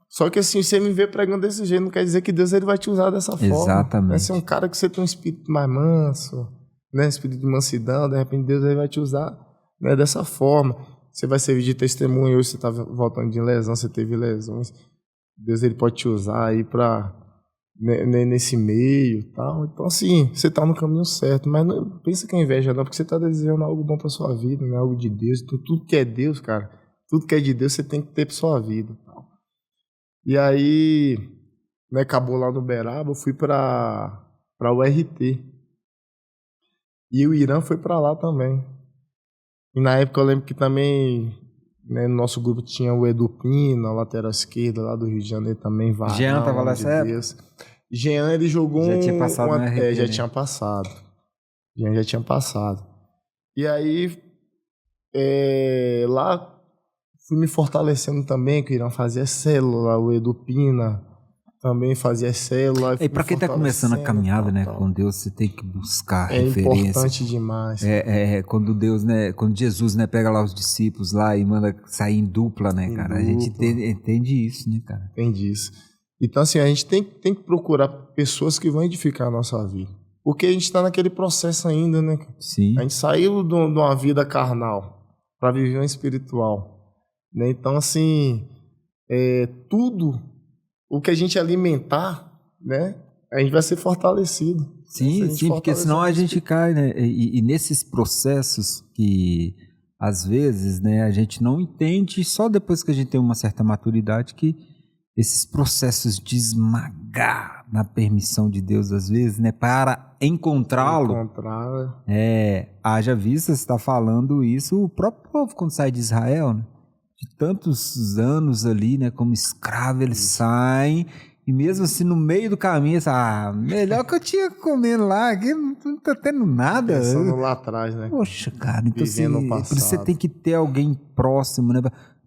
Só que assim, você me vê pregando desse jeito, não quer dizer que Deus ele vai te usar dessa forma. Exatamente. Você é um cara que você tem um espírito mais manso, né? Espírito de mansidão, de repente Deus ele vai te usar, né, dessa forma. Você vai servir de testemunho hoje, você está voltando de lesão, você teve lesões. Deus ele pode te usar aí para nesse meio e tal. Então, assim, você tá no caminho certo, mas não pensa que é inveja não, porque você tá desejando algo bom pra sua vida, né? Algo de Deus. Então, tudo que é Deus, cara, tudo que é de Deus você tem que ter pra sua vida. E aí, né, acabou lá no Uberaba, eu fui pra URT. E o Irã foi pra lá também. E na época eu lembro que também, né, no nosso grupo tinha o Edu Pina, lateral esquerda lá do Rio de Janeiro também, Varão, Jean tava lá nessa época? Jean, ele jogou Já tinha passado no RT, já né? tinha passado. Jean já tinha passado. E aí, lá fui me fortalecendo também, que o Irã fazia célula, o Edu Pina também fazia célula. E pra quem tá começando a caminhada, né, com Deus, você tem que buscar referência. É importante demais. Quando Deus, né, quando Jesus, né, pega lá os discípulos lá e manda sair em dupla, né, cara? A gente entende isso, né, cara? Entende isso. Então, assim, a gente tem que procurar pessoas que vão edificar a nossa vida. Porque a gente tá naquele processo ainda, né? Sim. A gente saiu de uma vida carnal para viver uma espiritual, né? Então, assim, tudo o que a gente alimentar, né, a gente vai ser fortalecido. Sim, porque senão a gente cai, né? E nesses processos que, às vezes, né, a gente não entende, só depois que a gente tem uma certa maturidade, que esses processos de esmagar na permissão de Deus, às vezes, né, para encontrá-lo. Haja vista, você está falando isso, o próprio povo, quando sai de Israel, né? De tantos anos ali, né, como escravo, eles saem, e mesmo assim no meio do caminho, melhor que eu tinha comendo lá, aqui não tá tendo nada. Pensando lá atrás, né? Poxa, cara, então assim, por isso você tem que ter alguém próximo, né?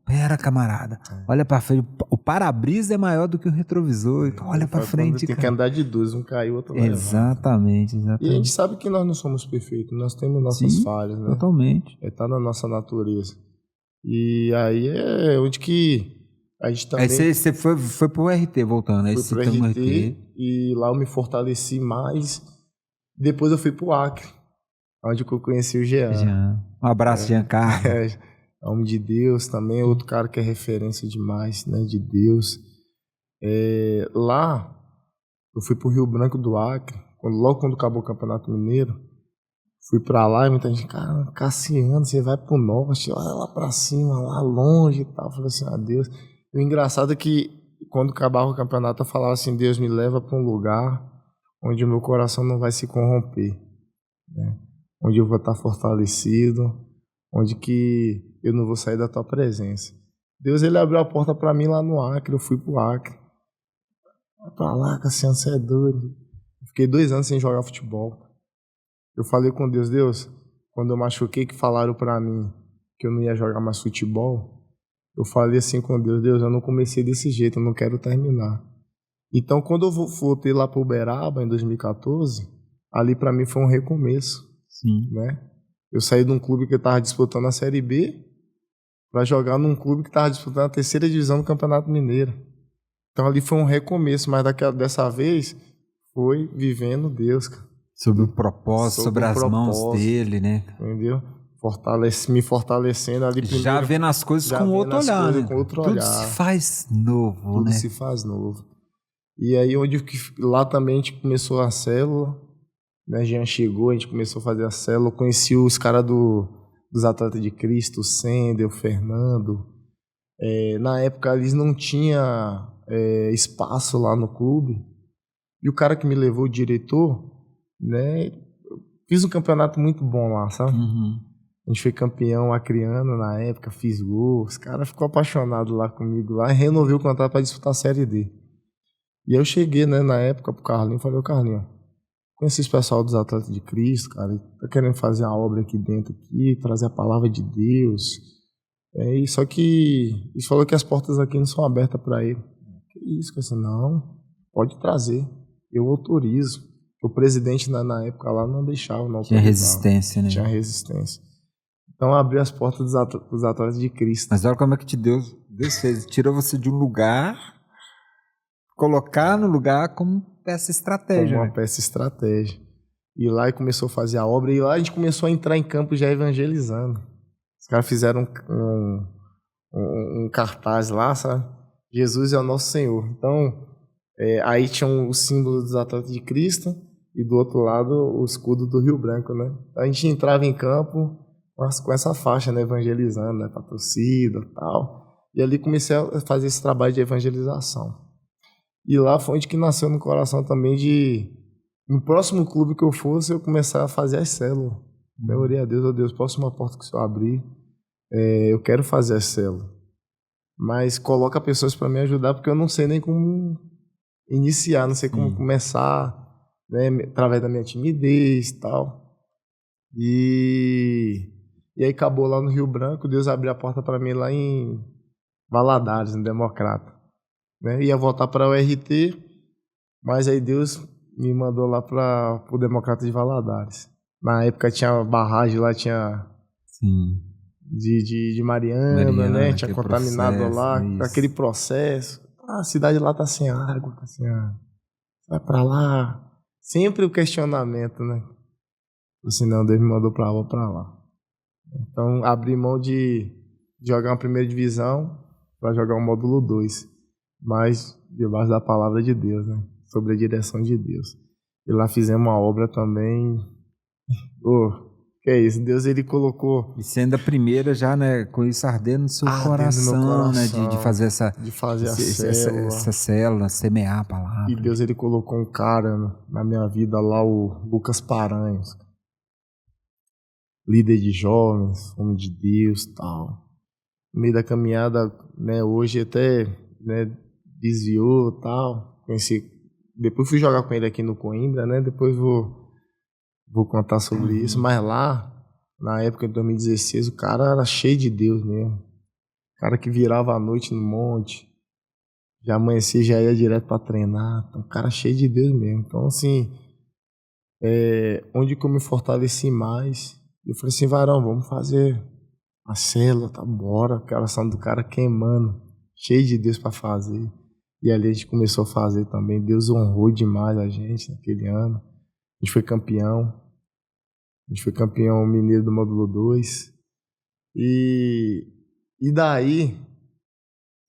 Pera, camarada, olha pra frente, o para-brisa é maior do que o retrovisor, então olha pra frente, tem cara. que andar de dois, um caiu, outro vai Exatamente. E a gente sabe que nós não somos perfeitos, nós temos nossas falhas, né? Totalmente. Tá na nossa natureza. E aí é onde que a gente também... Aí você foi pro RT, voltando. Aí fui pro RT e lá eu me fortaleci mais. Depois eu fui pro Acre, onde eu conheci o Jean. Um abraço, Jean Carlos. Homem de Deus também, outro cara que é referência demais, né, de Deus. Lá, eu fui pro Rio Branco do Acre, logo quando acabou o Campeonato Mineiro. Fui pra lá e muita gente, cara, Cassiano, você vai pro norte, olha lá pra cima, lá longe e tal. Eu falei assim, Deus. E o engraçado é que quando acabava o campeonato eu falava assim, Deus me leva pra um lugar onde o meu coração não vai se corromper, né? Onde eu vou estar fortalecido, onde que eu não vou sair da tua presença. Deus, ele abriu a porta pra mim lá no Acre, eu fui pro Acre. Vai pra lá, Cassiano, você é doido. Fiquei 2 anos sem jogar futebol. Eu falei com Deus, quando eu machuquei que falaram pra mim que eu não ia jogar mais futebol, eu falei assim com Deus, eu não comecei desse jeito, eu não quero terminar. Então, quando eu voltei lá pro Uberaba, em 2014, ali pra mim foi um recomeço. Sim. Né? Eu saí de um clube que estava disputando a Série B para jogar num clube que estava disputando a 3ª divisão do Campeonato Mineiro. Então, ali foi um recomeço, mas dessa vez foi vivendo Deus, cara. Sobre o propósito, sobre as mãos dele, né? Entendeu? Me fortalecendo ali primeiro. Já vendo as coisas com outro olhar, né? Tudo se faz novo, Tudo né? se faz novo. E aí, lá também a gente começou a célula, né? Jean chegou, a gente começou a fazer a célula. Eu conheci os caras dos Atletas de Cristo, o Sender, o Fernando. Na época, eles não tinham espaço lá no clube. E o cara que me levou, o diretor, né? Fiz um campeonato muito bom lá, sabe? Uhum. A gente foi campeão acriano na época, fiz gol. Os caras ficou apaixonado lá comigo lá e renovei o contrato para disputar a Série D. E eu cheguei, né, na época pro Carlinho e falei, Carlinho, conheci esse pessoal dos Atletas de Cristo, cara, tá querendo fazer a obra aqui dentro, trazer a palavra de Deus. Só que ele falou que as portas aqui não são abertas para ele. Que isso? Eu disse, não, pode trazer, eu autorizo. O presidente na época lá não deixava, não. Tinha resistência, né? Tinha resistência. Então abriu as portas dos Atletas de Cristo. Mas olha como é que Deus fez. Tirou você de um lugar, colocar no lugar como peça estratégia. Como uma peça estratégia. E lá começou a fazer a obra. E lá a gente começou a entrar em campo já evangelizando. Os caras fizeram um cartaz lá, sabe? Jesus é o nosso Senhor. Então, Aí tinha o símbolo dos atletas de Cristo e do outro lado o escudo do Rio Branco, né? A gente entrava em campo com essa faixa, né? Evangelizando, né? Pra torcida e tal. E ali comecei a fazer esse trabalho de evangelização. E lá foi onde que nasceu no coração também no próximo clube que eu fosse, eu começar a fazer as células. Eu orei a Deus, ó Deus, próxima porta que o Senhor abrir, eu quero fazer as células. Mas coloca pessoas para me ajudar, porque eu não sei nem como iniciar, não sei como começar, né, através da minha timidez e tal. E aí acabou lá no Rio Branco, Deus abriu a porta para mim lá em Valadares, no Democrata. Né? Ia voltar para o URT, mas aí Deus me mandou lá para o Democrata de Valadares. Na época tinha barragem lá, tinha de Mariana, né? Tinha contaminado processo, lá, aquele processo. A cidade lá tá sem água, tá sem água. Vai para lá. Sempre o questionamento, né? Senão Deus me mandou para lá. Então abri mão de jogar uma primeira divisão para jogar um módulo 2. Mas debaixo da palavra de Deus, né? Sobre a direção de Deus. E lá fizemos uma obra também. Que é isso? Deus, ele colocou. E sendo a primeira já, né? Com isso ardendo no seu coração, né? De fazer essa célula, semear a palavra. E Deus, ele colocou um cara na minha vida lá, o Lucas Paranhos. Líder de jovens, homem de Deus e tal. No meio da caminhada, né? Hoje até, né? Desviou e tal. Conheci. Depois fui jogar com ele aqui no Coimbra, né? Depois vou contar sobre isso. Mas lá, na época de 2016, o cara era cheio de Deus mesmo. O cara que virava à noite no monte. Já amanhecia, já ia direto pra treinar. Então, um cara cheio de Deus mesmo. Então, assim, onde que eu me fortaleci mais, eu falei assim, varão, vamos fazer a célula, tá? Bora. Aquela ação do cara queimando. Cheio de Deus pra fazer. E ali a gente começou a fazer também. Deus honrou demais a gente naquele ano. A gente foi campeão. A gente foi campeão mineiro do módulo 2. E daí,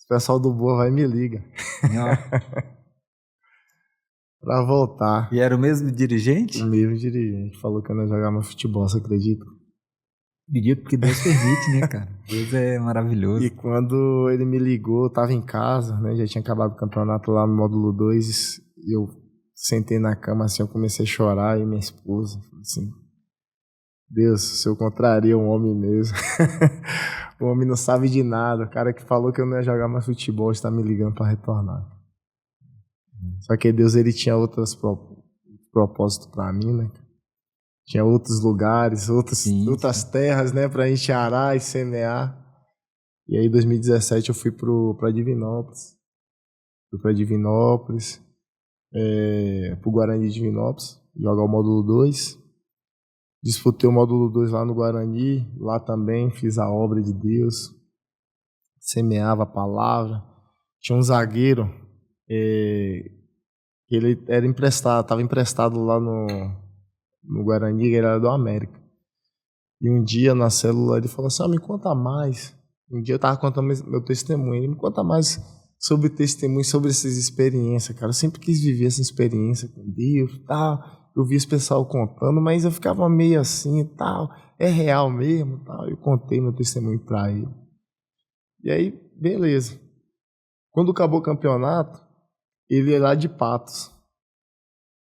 o pessoal do Boa vai e me liga. Pra voltar. E era o mesmo dirigente? O mesmo dirigente. Falou que eu não ia jogar mais futebol, você acredita? Acredito, porque Deus permite, né, cara? Deus é maravilhoso. E quando ele me ligou, eu tava em casa, né? Já tinha acabado o campeonato lá no módulo 2. E eu sentei na cama assim, eu comecei a chorar. E minha esposa falou assim: Deus, se eu contraria um homem mesmo. O homem não sabe de nada. O cara que falou que eu não ia jogar mais futebol está me ligando para retornar. Só que Deus, ele tinha outros propósitos para mim, né? Tinha outros lugares, outras terras, né, pra gente arar e semear. E aí, em 2017, eu fui pra Divinópolis. Fui pra Divinópolis, pro Guarani de Divinópolis, jogar o módulo 2. Disputei o módulo 2 lá no Guarani. Lá também fiz a obra de Deus. Semeava a palavra. Tinha um zagueiro, ele era emprestado, estava emprestado lá no Guarani, ele era do América. E um dia na célula ele falou assim, me conta mais. Um dia eu tava contando meu testemunho, ele me conta mais sobre testemunho, sobre essas experiências, cara. Eu sempre quis viver essa experiência com Deus e tal. Eu vi esse pessoal contando, mas eu ficava meio assim e tal. É real mesmo e tal. Eu contei meu testemunho pra ele. E aí, beleza. Quando acabou o campeonato, ele é lá de Patos.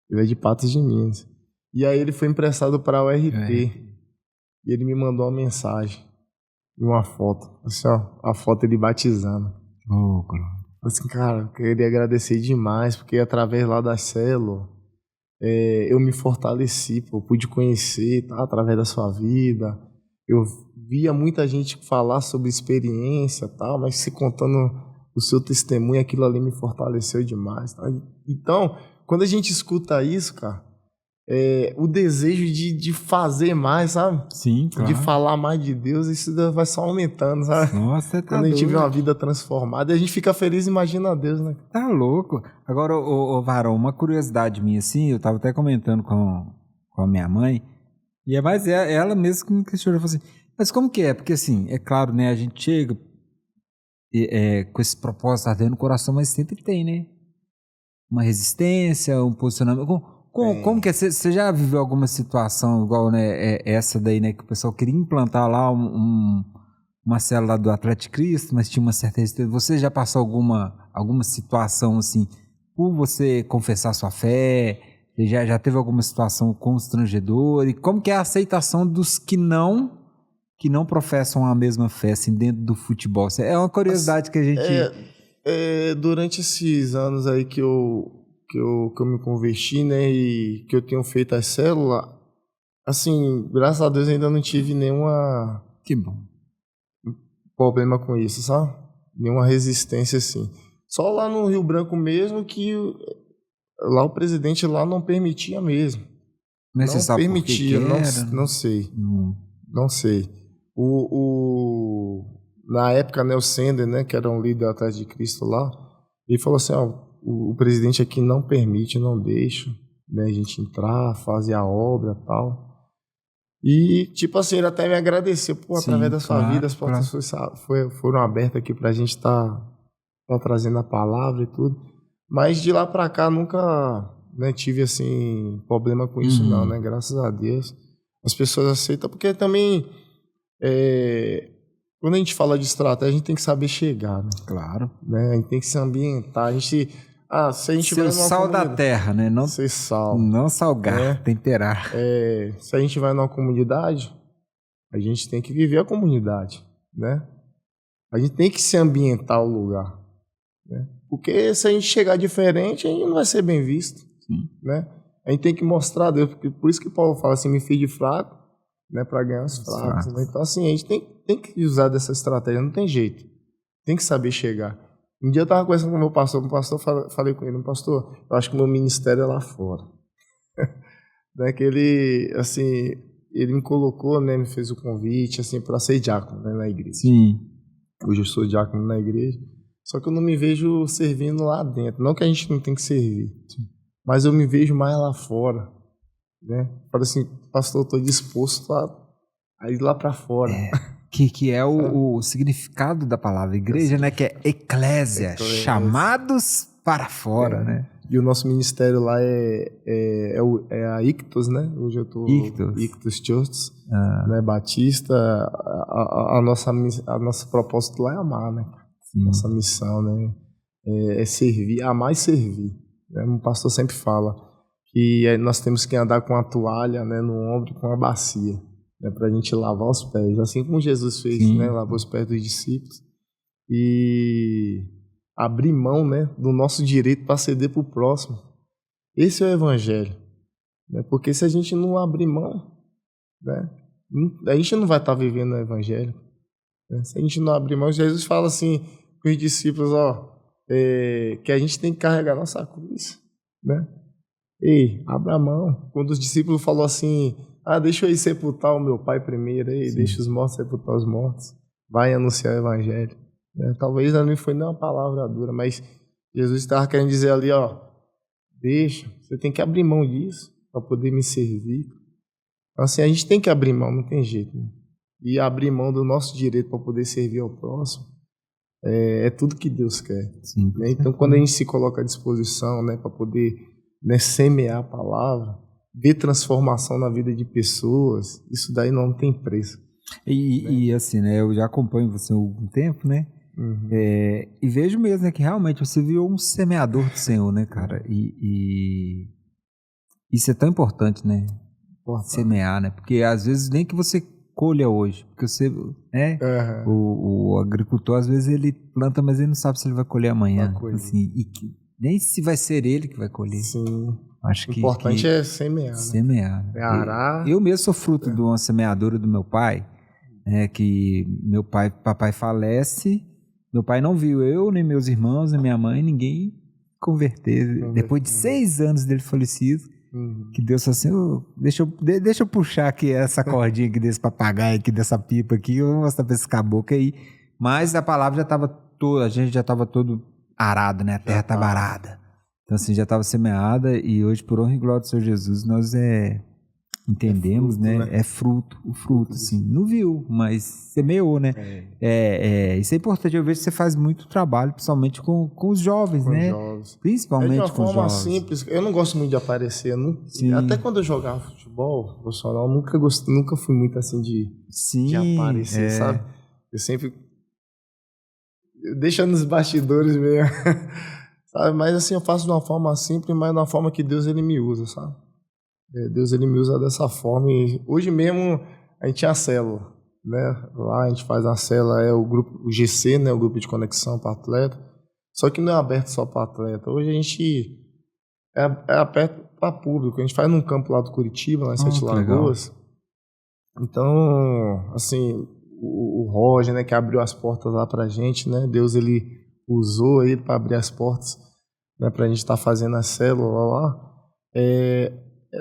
Ele é de Patos de Minas. E aí ele foi emprestado para o URT. E ele me mandou uma mensagem e uma foto. Assim, ó, a foto ele batizando. Assim, cara, eu queria agradecer demais, porque através lá da célula, eu me fortaleci, pô, pude conhecer, tá, através da sua vida. Eu via muita gente falar sobre experiência, tal, mas se contando o seu testemunho, aquilo ali me fortaleceu demais. Tá? Então, quando a gente escuta isso, cara, o desejo de fazer mais, sabe? Sim, claro. De falar mais de Deus, isso vai só aumentando, sabe? Nossa, tá quando a gente vê uma vida transformada, a gente fica feliz e imagina Deus, né? Tá louco. Agora, Varão, uma curiosidade minha, assim, eu tava até comentando com a minha mãe, e é mais ela mesma que me questionou, falou assim, mas como que é? Porque, assim, é claro, né, a gente chega com esse propósito ardendo no coração, mas sempre tem, né? uma resistência, um posicionamento? Como que é? Você já viveu alguma situação igual, né, essa daí, né, que o pessoal queria implantar lá uma célula do Atlético Cristo, mas tinha uma certa resistência? Você já passou alguma situação assim, por você confessar sua fé? Já teve alguma situação constrangedora? E como que é a aceitação dos que não professam a mesma fé, assim, dentro do futebol? É uma curiosidade que a gente... Durante esses anos aí que eu me converti, né, e que eu tenho feito as células, assim, graças a Deus ainda não tive nenhuma... Que bom. Problema com isso, sabe? Nenhuma resistência, assim. Só lá no Rio Branco mesmo que lá o presidente lá não permitia mesmo. Mas não você sabe permitia, por que era? Não sei. Não sei. Na época, né, o Sender, né, que era um líder atrás de Cristo lá, ele falou assim, ó, o presidente aqui não permite, não deixa, né, a gente entrar, fazer a obra e tal. E, tipo assim, ele até me agradeceu, através da sua vida, as portas foram abertas aqui pra gente tá trazendo a palavra e tudo. Mas de lá pra cá nunca, né, tive, assim, problema com isso não, né, graças a Deus. As pessoas aceitam, porque também, quando a gente fala de estratégia, a gente tem que saber chegar, né? Claro. Né? A gente tem que se ambientar, se a gente ser vai o sal da terra, né? Não ser sal. Não salgar, temperar. Se a gente vai numa comunidade, a gente tem que viver a comunidade, né? A gente tem que se ambientar o lugar, né? Porque se a gente chegar diferente, a gente não vai ser bem visto, né? A gente tem que mostrar a Deus, por isso que Paulo fala assim, me fiz de fraco, né, para ganhar os fracos, né? Então assim, a gente tem que usar dessa estratégia, não tem jeito. Tem que saber chegar. Um dia eu estava conversando com o meu pastor, falei com ele, pastor, eu acho que o meu ministério é lá fora. Né, que ele, assim, ele me colocou, né, me fez o convite, assim, para ser diácono, né, na igreja. Sim. Hoje eu sou diácono na igreja, só que eu não me vejo servindo lá dentro. Não que a gente não tem que servir, mas eu me vejo mais lá fora, né? Falo assim, pastor, eu estou disposto a ir lá para fora. Que é o significado da palavra igreja, né? Que é eclésia, chamados para fora, né? E o nosso ministério lá é a Ictus, né? Hoje eu estou Ictus Church, né? Batista. A nossa propósito lá é amar, né? Sim. Nossa missão, né? É servir, amar e servir. Né? O pastor sempre fala que nós temos que andar com a toalha, né, no ombro, com a bacia, né, para a gente lavar os pés, assim como Jesus fez, né, lavou os pés dos discípulos e abrir mão, né, do nosso direito para ceder para o próximo. Esse é o evangelho, né, porque se a gente não abrir mão, né, a gente não vai estar vivendo o evangelho, né? Se a gente não abrir mão, Jesus fala assim com os discípulos, que a gente tem que carregar nossa cruz, né? Ei, abra a mão. Quando os discípulos falaram assim, deixa eu ir sepultar o meu pai primeiro, deixa os mortos sepultar os mortos, vai anunciar o evangelho. Né? Talvez não foi nem uma palavra dura, mas Jesus estava querendo dizer ali, deixa, você tem que abrir mão disso para poder me servir. Então, assim, a gente tem que abrir mão, não tem jeito. Né? E abrir mão do nosso direito para poder servir ao próximo é tudo que Deus quer. Sim, né? Então, quando a gente se coloca à disposição, né, para poder, né, semear a palavra, ver transformação na vida de pessoas, isso daí não tem preço. E assim, né, eu já acompanho você há algum tempo, né? Uhum. E vejo mesmo, né, que realmente você viu um semeador do Senhor, né, cara? E isso é tão importante, né? Semear, né? Porque às vezes nem que você colha hoje, porque você, né? O agricultor às vezes ele planta, mas ele não sabe se ele vai colher amanhã. Assim, nem se vai ser ele que vai colher. Sim. Acho o importante é semear. Semear. Né? É arar. Eu mesmo sou fruto de uma semeadura do meu pai, que papai falece, meu pai não viu eu, nem meus irmãos, nem minha mãe, ninguém converter. Depois de 6 anos dele falecido, que Deus falou assim, deixa eu puxar aqui essa cordinha aqui desse papagaio aqui, dessa pipa aqui, eu vou mostrar pra esse caboclo aí. Mas a palavra já estava toda, a gente já estava todo arado, né? A terra estava arada. Então assim, já estava semeada e hoje, por honra e glória do Senhor Jesus, nós entendemos, fruto, né? né? É fruto, o fruto, assim. Não viu, mas semeou, né? Isso é importante. Eu vejo que você faz muito trabalho, principalmente com os jovens, Com os né? jovens. De Principalmente uma com os forma jovens. simples, eu não gosto muito de aparecer. Sim. Até quando eu jogava futebol profissional, nunca fui muito assim de aparecer, sabe? Eu sempre deixando nos bastidores mesmo, sabe? Mas assim, eu faço de uma forma simples, mas de uma forma que Deus ele me usa, sabe? Deus ele me usa dessa forma. E hoje mesmo a gente tinha a célula, né? Lá a gente faz a célula, é o grupo, o GC, né? O grupo de conexão para atleta. Só que não é aberto só para atleta. Hoje a gente é aberto para público. A gente faz num campo lá do Curitiba, lá em Sete Lagoas. Então, assim, o Roger, né, que abriu as portas lá pra gente, né? Deus ele usou ele para abrir as portas, né, pra gente estar fazendo a célula lá.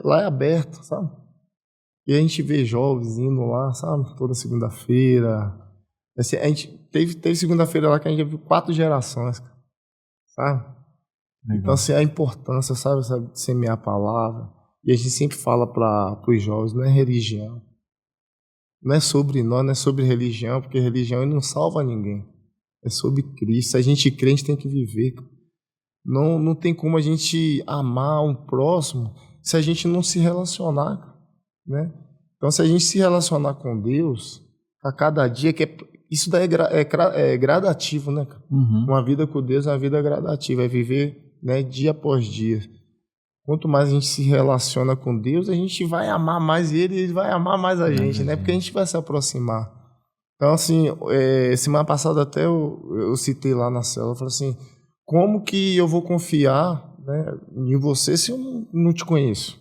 Lá é aberto, sabe? E a gente vê jovens indo lá, sabe? Toda segunda-feira. Assim, a gente teve segunda-feira lá que a gente viu 4 gerações, sabe? Legal. Então, assim, a importância, sabe, de semear a palavra. E a gente sempre fala para os jovens, não é religião. Não é sobre nós, não é sobre religião, porque religião não salva ninguém. É sobre Cristo. Se a gente crê, a gente tem que viver. Não tem como a gente amar um próximo se a gente não se relacionar, né? Então, se a gente se relacionar com Deus, a cada dia, isso daí é gradativo, né? Uhum. Uma vida com Deus é uma vida gradativa, é viver, né, dia após dia. Quanto mais a gente se relaciona com Deus, a gente vai amar mais Ele e Ele vai amar mais a gente, né? Porque a gente vai se aproximar. Então, assim, semana passada até eu citei lá na célula, eu falei assim, como que eu vou confiar, né, em você se eu não te conheço?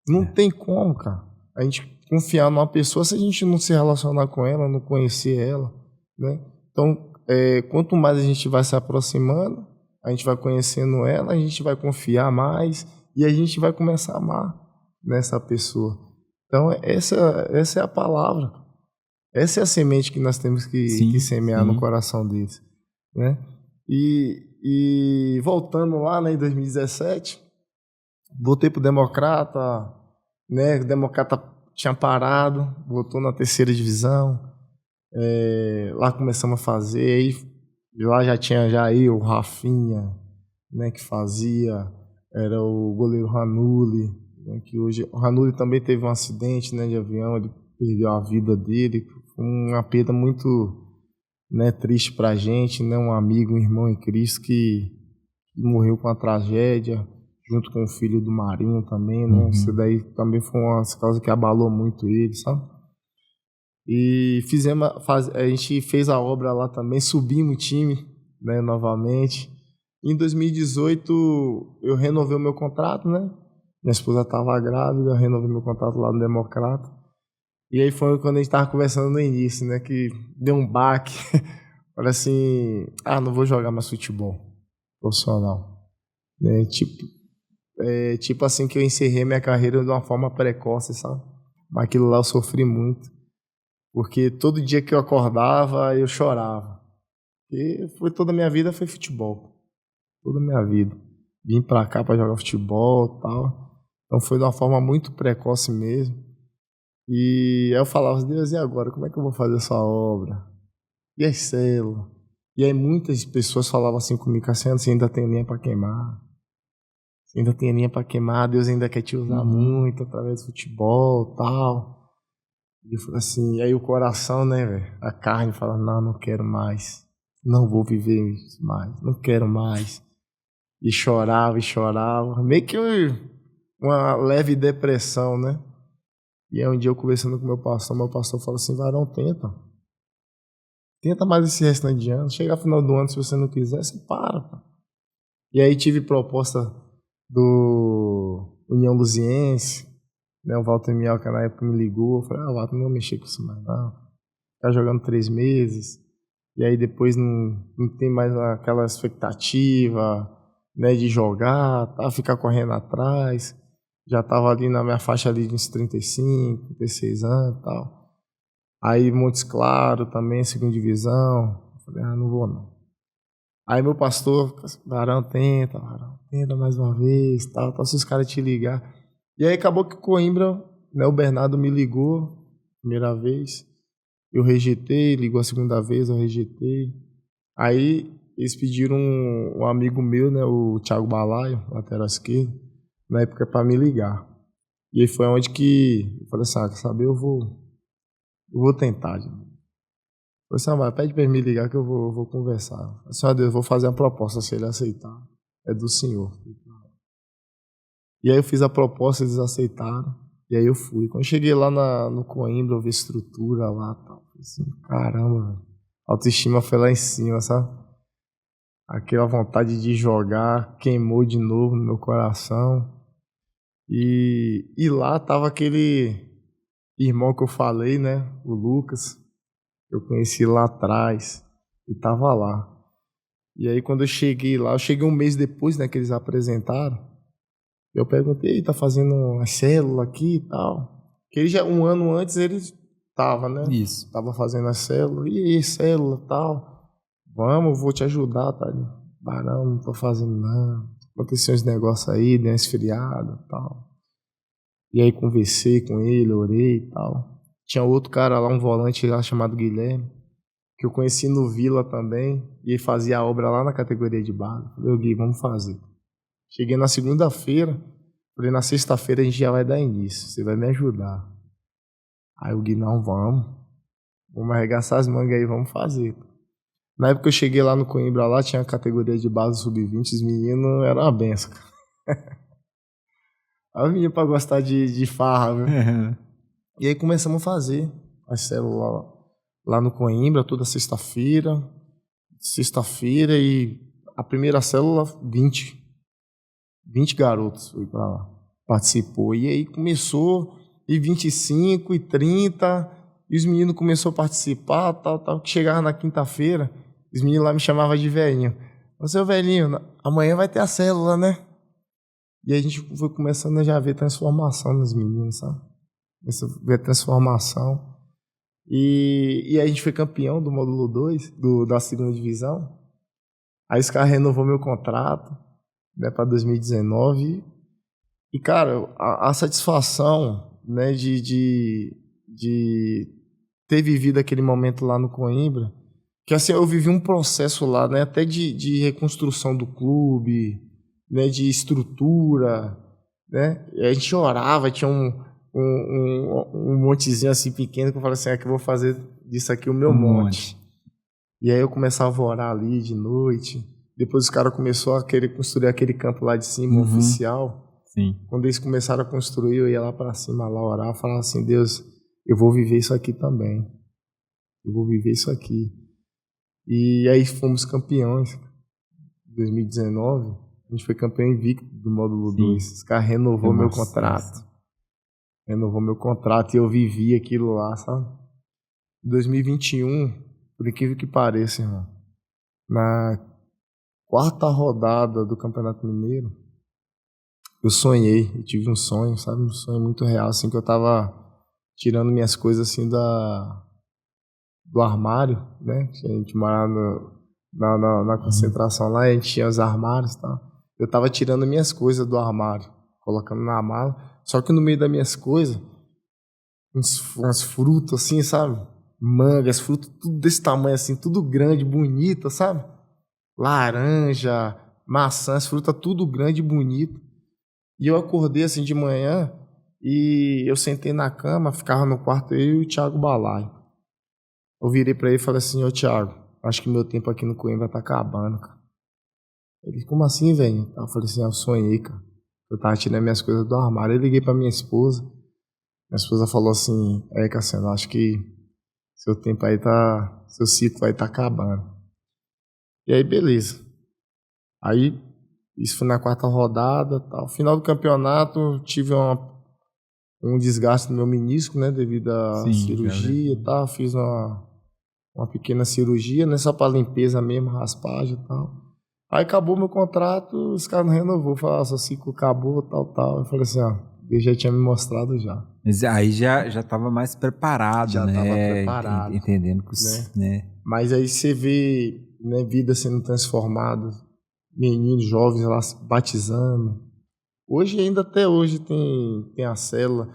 Não tem como, cara. A gente confiar numa pessoa se a gente não se relacionar com ela, não conhecer ela, né? Então, quanto mais a gente vai se aproximando, a gente vai conhecendo ela, a gente vai confiar mais e a gente vai começar a amar nessa pessoa. Então, essa é a palavra. Essa é a semente que nós temos que semear no coração deles, né? E voltando lá, né, em 2017, voltei pro Democrata, né? O Democrata tinha parado, voltou na 3ª divisão. Lá começamos a fazer, aí lá já tinha aí o Rafinha, né, que fazia, era o goleiro Ranulli, né, que hoje o Ranulli também teve um acidente, né, de avião, ele perdeu a vida dele, foi uma perda muito, né, triste pra gente, né, um amigo, um irmão em Cristo que morreu com a tragédia, junto com o filho do Marinho também, né? Uhum. Isso daí também foi uma causa que abalou muito ele, sabe? E a gente fez a obra lá também, subimos o time, né, novamente. Em 2018 eu renovei o meu contrato, né? Minha esposa estava grávida, eu renovei meu contrato lá no Democrata. E aí foi quando a gente estava conversando no início, né? Que deu um baque. Falei assim, não vou jogar mais futebol profissional. Né? Tipo assim que eu encerrei minha carreira de uma forma precoce, sabe? Mas aquilo lá eu sofri muito. Porque todo dia que eu acordava, eu chorava. E toda a minha vida foi futebol. Toda a minha vida. Vim pra cá pra jogar futebol e tal. Então foi de uma forma muito precoce mesmo. E aí eu falava, Deus, e agora? Como é que eu vou fazer essa obra? E as células? E aí muitas pessoas falavam assim comigo, Cassiano, você ainda tem lenha pra queimar. Você ainda tem lenha pra queimar, Deus ainda quer te usar muito através do futebol e tal. E eu falei assim, e aí o coração, né, velho? A carne fala, não quero mais. Não vou viver isso mais. Não quero mais. E chorava. Meio que uma leve depressão, né? E aí um dia eu conversando com meu pastor falou assim, varão, tenta. Tenta mais esse restante de ano. Chega ao final do ano, se você não quiser, você para. Pô. E aí tive proposta do União Luziense, né, o Walter Mielka na época me ligou, eu falei, Walter, não vou mexer com isso mais não, tá jogando 3 meses, e aí depois não tem mais aquela expectativa, né, de jogar, ficar correndo atrás, já tava ali na minha faixa ali de uns 35, 36 anos e tal, aí Montes Claro também, 2ª divisão, eu falei, não vou não. Aí meu pastor, varão, tenta mais uma vez, tal, se os caras te ligar. E aí acabou que o Coimbra, né, o Bernardo me ligou, primeira vez, eu rejeitei, ligou a segunda vez, eu rejeitei. Aí eles pediram um amigo meu, né, o Thiago Balaio, lateral esquerdo, na época para me ligar. E aí foi onde que eu falei assim, quer saber, eu vou tentar. Eu falei assim, pede para ele me ligar que eu vou conversar. Eu falei assim, Deus, eu vou fazer uma proposta, se ele aceitar, é do senhor. E aí eu fiz a proposta, eles aceitaram, e aí eu fui. Quando eu cheguei lá no Coimbra, eu vi a estrutura lá e tal. Assim, caramba, a autoestima foi lá em cima, sabe? Aquela vontade de jogar queimou de novo no meu coração. E lá tava aquele irmão que eu falei, né? O Lucas. Eu conheci lá atrás e tava lá. E aí quando eu cheguei lá, eu cheguei um mês depois, né, que eles apresentaram. Eu perguntei, tá fazendo uma célula aqui e tal. Que ele já, um ano antes ele tava, né? Isso. Tava fazendo a célula. E aí, célula e tal. Vamos, vou te ajudar, tá? Não tô fazendo não. Aconteceu uns negócios aí, deu uma esfriada e tal. E aí conversei com ele, orei e tal. Tinha outro cara lá, um volante lá chamado Guilherme, que eu conheci no Vila também. E ele fazia a obra lá na categoria de base. Falei, Gui, vamos fazer. Cheguei na segunda-feira, falei, na sexta-feira a gente já vai dar início, você vai me ajudar. Aí o Gui, não, vamos arregaçar as mangas aí, vamos fazer. Na época que eu cheguei lá no Coimbra, lá tinha a categoria de base sub-20, os meninos eram uma benção. Aí os meninos pra gostar de farra, viu? E aí começamos a fazer a célula lá no Coimbra, toda sexta-feira, e a primeira célula, 20 garotos foi pra lá, participou. E aí começou, e 25, e 30, e os meninos começaram a participar, tal. Chegava na quinta-feira, os meninos lá me chamavam de velhinho. Você, velhinho, amanhã vai ter a célula, né? E aí a gente foi começando a já ver transformação nos meninos, sabe? Começou a ver transformação. E aí a gente foi campeão do módulo 2, da segunda divisão. Aí os caras renovou meu contrato, né, para 2019. E, cara, a satisfação, né, de ter vivido aquele momento lá no Coimbra, que assim, eu vivi um processo lá, né, até de reconstrução do clube, né, de estrutura, né, e a gente orava, tinha um montezinho assim pequeno que eu falei assim, que eu vou fazer disso aqui o meu monte. E aí eu começava a orar ali de noite. Depois os caras começaram a querer construir aquele campo lá de cima, oficial. Sim. Quando eles começaram a construir, eu ia lá para cima, lá orar, falava assim, Deus, eu vou viver isso aqui também. Eu vou viver isso aqui. E aí fomos campeões. Em 2019, a gente foi campeão invicto do módulo 2. Os caras renovou meu contrato. Renovou meu contrato e eu vivi aquilo lá, sabe? Em 2021, por incrível que pareça, irmão, na quarta rodada do Campeonato Mineiro, eu sonhei, eu tive um sonho, sabe? Um sonho muito real, assim, que eu tava tirando minhas coisas, assim, do armário, né? A gente morava na concentração lá, a gente tinha os armários e tal. Eu tava tirando minhas coisas do armário, colocando na mala, só que no meio das minhas coisas, umas frutas, assim, sabe? Mangas, frutas, tudo desse tamanho, assim, tudo grande, bonita, sabe? Laranja, maçã, as frutas tudo grande e bonito. E eu acordei assim de manhã e eu sentei na cama, ficava no quarto eu e o Thiago Balai. Eu virei pra ele e falei assim, ô Thiago, acho que meu tempo aqui no Coimbra tá acabando, cara. Ele, como assim, velho? Eu falei assim, eu sonhei, cara. Eu tava tirando minhas coisas do armário. Eu liguei pra minha esposa. Minha esposa falou assim, Cassiano, acho que seu tempo aí tá, seu ciclo aí tá acabando. E aí, beleza. Aí, isso foi na quarta rodada, tal. Final do campeonato, tive um desgaste no meu menisco, né, devido à cirurgia e tal. Fiz uma pequena cirurgia, né, só para limpeza mesmo, raspagem e tal. Aí acabou meu contrato, os caras não renovou. Falaram, seu ciclo acabou, tal. Eu falei assim, Deus já tinha me mostrado já. Mas aí já tava mais preparado, já né? Já tava preparado. Entendendo que né? Mas aí você vê, né, vida sendo transformada, meninos jovens lá se batizando, Hoje, ainda até hoje, tem a célula.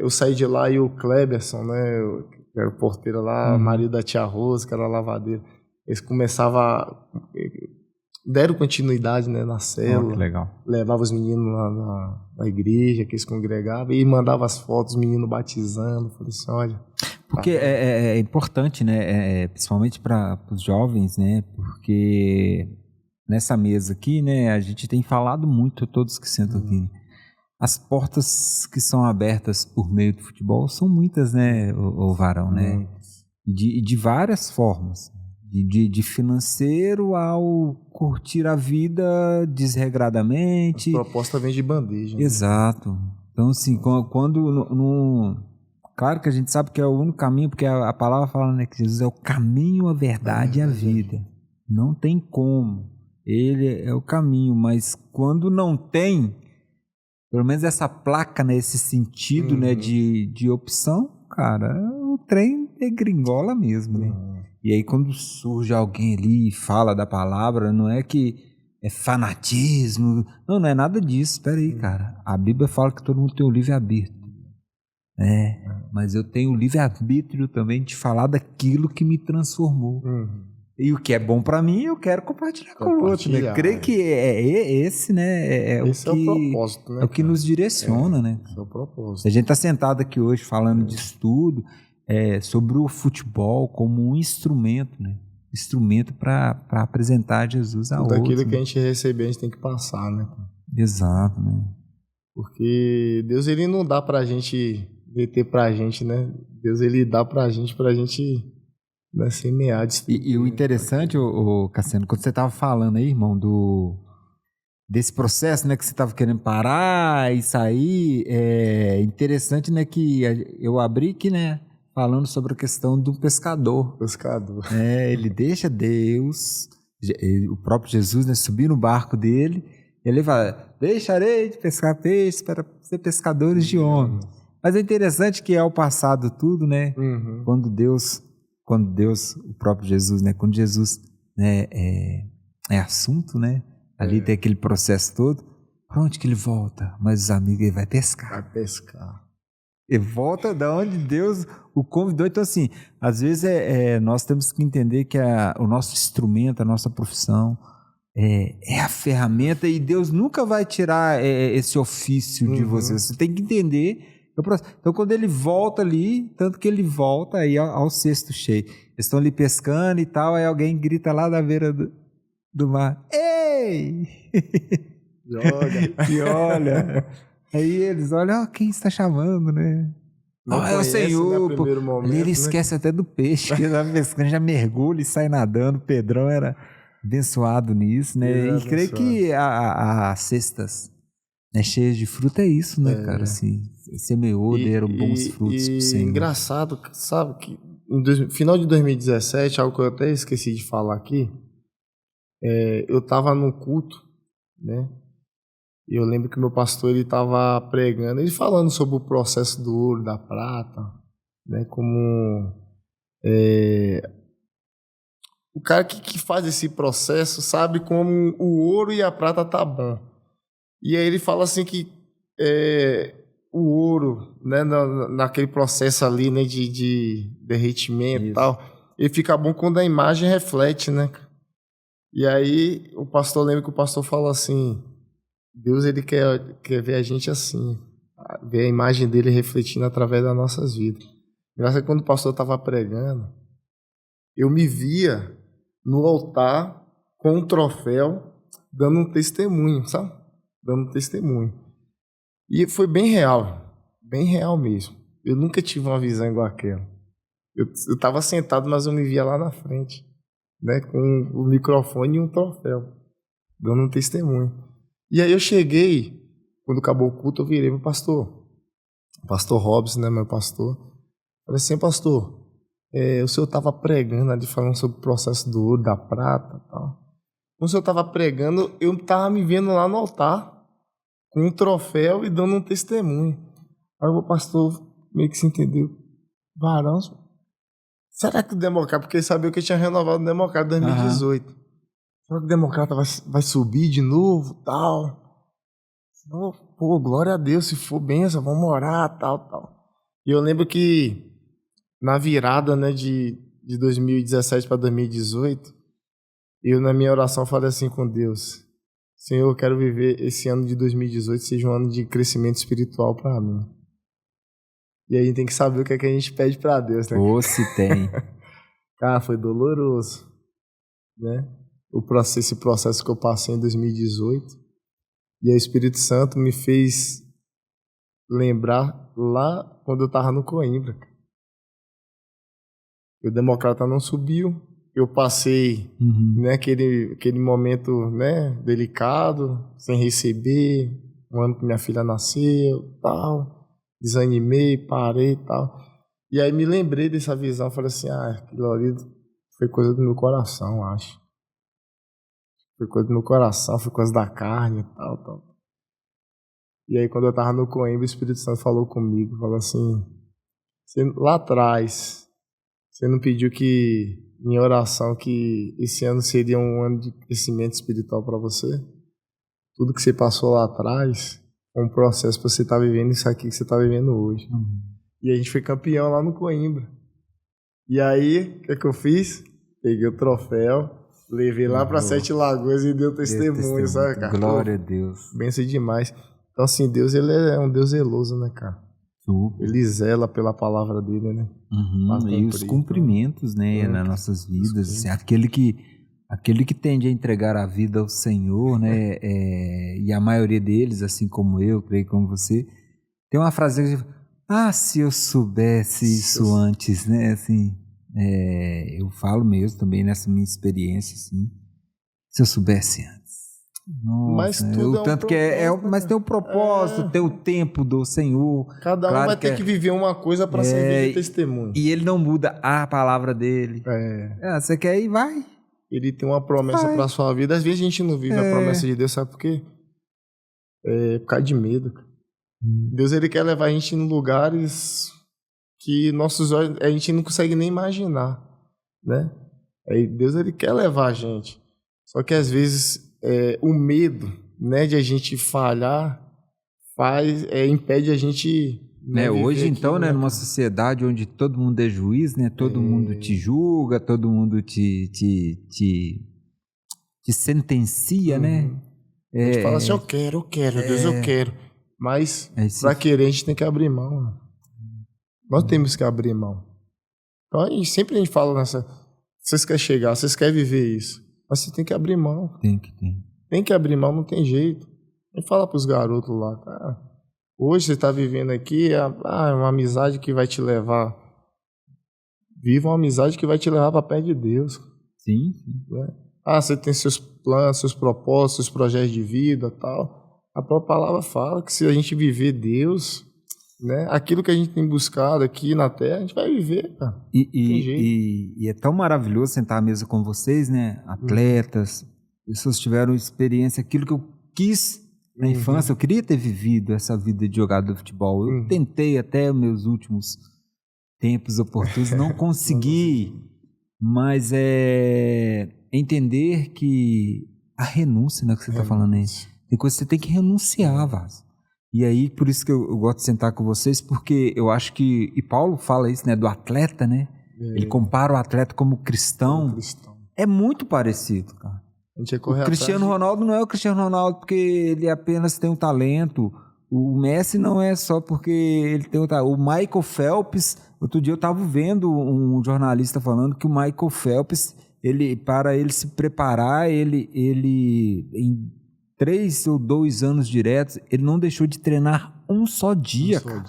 Eu saí de lá e o Kleberson, né, que era o porteiro lá, marido da tia Rosa, que era lavadeira, eles começavam deram continuidade, né, na célula. Que legal. Levava os meninos lá na igreja, que eles congregavam, e mandava as fotos dos meninos batizando. Falei assim, olha... Porque é importante, né, principalmente para os jovens, né, porque nessa mesa aqui, né, a gente tem falado muito, todos que sentam aqui, né? As portas que são abertas por meio do futebol são muitas, né, o Varão, né? De várias formas. De financeiro ao curtir a vida desregradamente. A proposta vem de bandeja. Né? Exato. Então, assim, quando claro que a gente sabe que é o único caminho, porque a palavra fala, né, que Jesus é o caminho, a verdade e a vida. Não tem como. Ele é o caminho, mas quando não tem, pelo menos essa placa, né, esse sentido, né, de opção, cara, o trem degringola mesmo, né? E aí quando surge alguém ali e fala da palavra, não é que é fanatismo, não é nada disso. Espera aí, cara. A Bíblia fala que todo mundo tem o livre-arbítrio. Mas eu tenho o livre-arbítrio também de falar daquilo que me transformou. E o que é bom para mim, eu quero compartilhar com o outro, né? Creio que esse, né, esse é o propósito, né? É o que nos direciona, né? Esse é o propósito. A gente está sentado aqui hoje falando de estudo, sobre o futebol como um instrumento, né? Instrumento para apresentar Jesus a outros. Daquilo que a gente receber, a gente tem que passar, né? Exato, né? Porque Deus, ele não dá pra gente meter pra gente, né? Deus, ele dá pra gente né, semear. E o interessante, Cassiano, quando você estava falando aí, irmão, desse processo, né, que você estava querendo parar e sair, é interessante, né, que eu abri aqui, né, falando sobre a questão do pescador. Ele deixa Deus, o próprio Jesus, né, subir no barco dele, e ele fala, deixarei de pescar peixes para ser pescadores de homens. Mas é interessante que ao passado tudo, né, quando Deus, o próprio Jesus, né, quando Jesus, né, é assunto, né, ali tem aquele processo todo, para onde que ele volta? Mas os amigos, ele vai pescar. Ele volta da onde Deus o convidou. Então, assim, às vezes nós temos que entender que o nosso instrumento, a nossa profissão é a ferramenta, e Deus nunca vai tirar esse ofício de você. Você tem que entender. Então, quando ele volta ali, tanto que ele volta aí ao cesto cheio. Eles estão ali pescando e tal, aí alguém grita lá da beira do mar, ei! E olha. Aí eles olham, quem está chamando, né? É o Senhor. Momento, ali ele esquece até do peixe, que ele estava pescando, já mergulha e sai nadando. O Pedrão era abençoado nisso, né? E creio que as cestas, né, cheias de fruta é isso, né, cara? Assim, semeou, deram bons frutos pro Senhor. Engraçado, sabe, que no final de 2017, algo que eu até esqueci de falar aqui, eu estava num culto, né? E eu lembro que meu pastor, ele estava pregando, ele falando sobre o processo do ouro, da prata, né? Como o cara que faz esse processo sabe como o ouro e a prata tá bom. E aí ele fala assim que o ouro, né, naquele processo ali, né, de derretimento e tal, ele fica bom quando a imagem reflete, né? E aí lembra que o pastor falou assim, Deus, ele quer ver a gente assim, ver a imagem dele refletindo através das nossas vidas. Graças a quando o pastor estava pregando, eu me via no altar com um troféu, dando um testemunho, sabe? Dando um testemunho. E foi bem real mesmo. Eu nunca tive uma visão igual aquela. Eu estava sentado, mas eu me via lá na frente, né, com o microfone e um troféu, dando um testemunho. E aí eu cheguei, quando acabou o culto, eu virei pro pastor Robson, né, meu pastor. Falei assim, pastor, o senhor estava pregando ali, falando sobre o processo do ouro, da prata e tal. Quando o senhor estava pregando, eu estava me vendo lá no altar, com um troféu e dando um testemunho. Aí o pastor meio que se entendeu. Varão, será que o Democrata, porque ele sabia que eu tinha renovado o Democrata em 2018. Será que o Democrata vai subir de novo, tal? Oh, pô, glória a Deus, se for benção, vamos orar, tal. E eu lembro que na virada, né, de 2017 para 2018, eu na minha oração falei assim com Deus: Senhor, eu quero viver esse ano de 2018 seja um ano de crescimento espiritual para mim. E aí a gente tem que saber o que é que a gente pede para Deus, né? Ou se tem. Cara, foi doloroso, né? Esse processo que eu passei em 2018. E aí o Espírito Santo me fez lembrar lá quando eu tava no Coimbra. O Democrata não subiu. Eu passei, né, aquele momento, né, delicado, sem receber, um ano que minha filha nasceu, tal. Desanimei, parei e tal. E aí me lembrei dessa visão, falei assim, aquilo ali foi coisa do meu coração, acho. Foi coisa do meu coração, foi coisa da carne e tal. E aí quando eu tava no Coimbra, o Espírito Santo falou comigo, falou assim, lá atrás, você não pediu que, em oração, que esse ano seria um ano de crescimento espiritual para você? Tudo que você passou lá atrás é um processo para você estar vivendo isso aqui que você está vivendo hoje. E a gente foi campeão lá no Coimbra. E aí, o que eu fiz? Peguei o troféu, levei lá para Sete Lagoas e deu testemunho, sabe, cara? Glória a Deus. Benção demais. Então, assim, Deus, ele é um Deus zeloso, né, cara? Ele zela pela palavra dele, né? E os cumprimentos, né, nas nossas vidas. Assim, aquele que tende a entregar a vida ao Senhor, né? E a maioria deles, assim como eu, creio como você, tem uma frase que se eu soubesse isso antes, né? Assim, eu falo mesmo também nessa minha experiência, assim, se eu soubesse antes. Nossa, mas tudo tanto mas tem o propósito, tem o tempo do Senhor. Cada um vai ter que viver uma coisa para servir de testemunho. E ele não muda a palavra dele. Você quer ir, vai. Ele tem uma promessa para sua vida. Às vezes a gente não vive a promessa de Deus, sabe por quê? Por causa de medo. Deus, ele quer levar a gente em lugares que nossos olhos, a gente não consegue nem imaginar, né? Aí Deus, ele quer levar a gente. Só que às vezes o medo, né, de a gente falhar impede a gente, né, hoje então, né, numa sociedade onde todo mundo é juiz, né, todo mundo te julga, todo mundo te sentencia, né? A gente fala assim, eu quero, Deus, eu quero. Mas para querer a gente tem que abrir mão, né? Nós temos que abrir mão. Então sempre a gente fala vocês querem chegar, vocês querem viver isso. Mas você tem que abrir mão. Tem que abrir mão, não tem jeito. A gente fala pros garotos lá, cara, hoje você está vivendo aqui, é uma amizade que vai te levar. Viva uma amizade que vai te levar para perto de Deus. Sim. Né? Você tem seus planos, seus propósitos, seus projetos de vida e tal. A própria palavra fala que se a gente viver Deus, né, aquilo que a gente tem buscado aqui na Terra, a gente vai viver, cara. E é tão maravilhoso sentar à mesa com vocês, né? Atletas, pessoas que tiveram experiência, aquilo que eu quis na infância, eu queria ter vivido essa vida de jogador de futebol. Eu tentei até os meus últimos tempos oportunos, não consegui, mas entender que a renúncia, né, que você está falando aí, tem coisa que você tem que renunciar, Vaz. E aí, por isso que eu gosto de sentar com vocês, porque eu acho que, e Paulo fala isso, né, do atleta, né? Ele compara o atleta como cristão. É muito parecido, cara. O Cristiano Ronaldo não é o Cristiano Ronaldo porque ele apenas tem um talento. O Messi não é só porque ele tem um talento. O Michael Phelps, outro dia eu estava vendo um jornalista falando que o Michael Phelps, para ele se preparar, ele em 3 ou 2 anos diretos, ele não deixou de treinar um só dia, cara.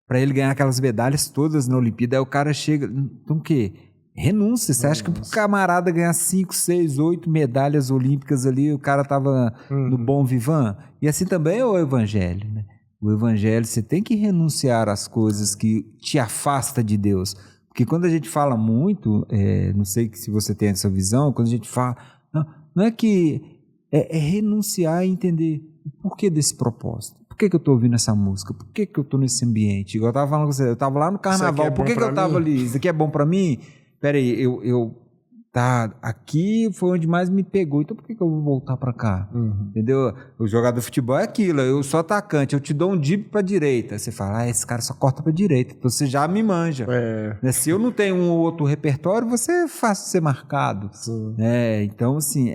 Pra ele ganhar aquelas medalhas todas na Olimpíada. Aí o cara chega... Então o quê? Renúncia. Você acha que pro camarada ganhar 5, 6, 8 medalhas olímpicas ali, o cara tava no bom vivan? E assim também é o evangelho, né? O evangelho, você tem que renunciar às coisas que te afastam de Deus. Porque quando a gente fala muito, não sei se você tem essa visão, quando a gente fala... Não é que... É renunciar e entender o porquê desse propósito. Por que eu estou ouvindo essa música? Por que eu estou nesse ambiente? Igual eu estava falando com você, eu estava lá no carnaval, por que eu estava ali? Isso aqui é bom para mim? Peraí, tá, aqui foi onde mais me pegou, então por que eu vou voltar pra cá? Entendeu? O jogador de futebol é aquilo, eu sou atacante, eu te dou um drible pra direita, você fala, esse cara só corta pra direita, então você já me manja. Né? Se eu não tenho um outro repertório, você é fácil ser marcado. Então, assim,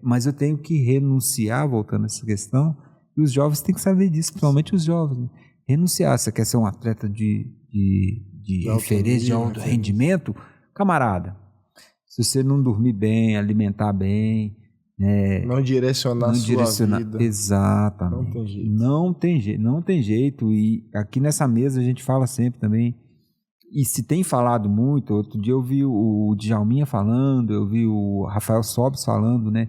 mas eu tenho que renunciar, voltando a essa questão, e os jovens têm que saber disso, principalmente os jovens, né? Renunciar, você quer ser um atleta de referência, de alto rendimento, camarada, se você não dormir bem, alimentar bem, não direcionar a sua vida. Exatamente. Não tem jeito. E aqui nessa mesa a gente fala sempre também, e se tem falado muito, outro dia eu vi o Djalminha falando, eu vi o Rafael Sobis falando, né,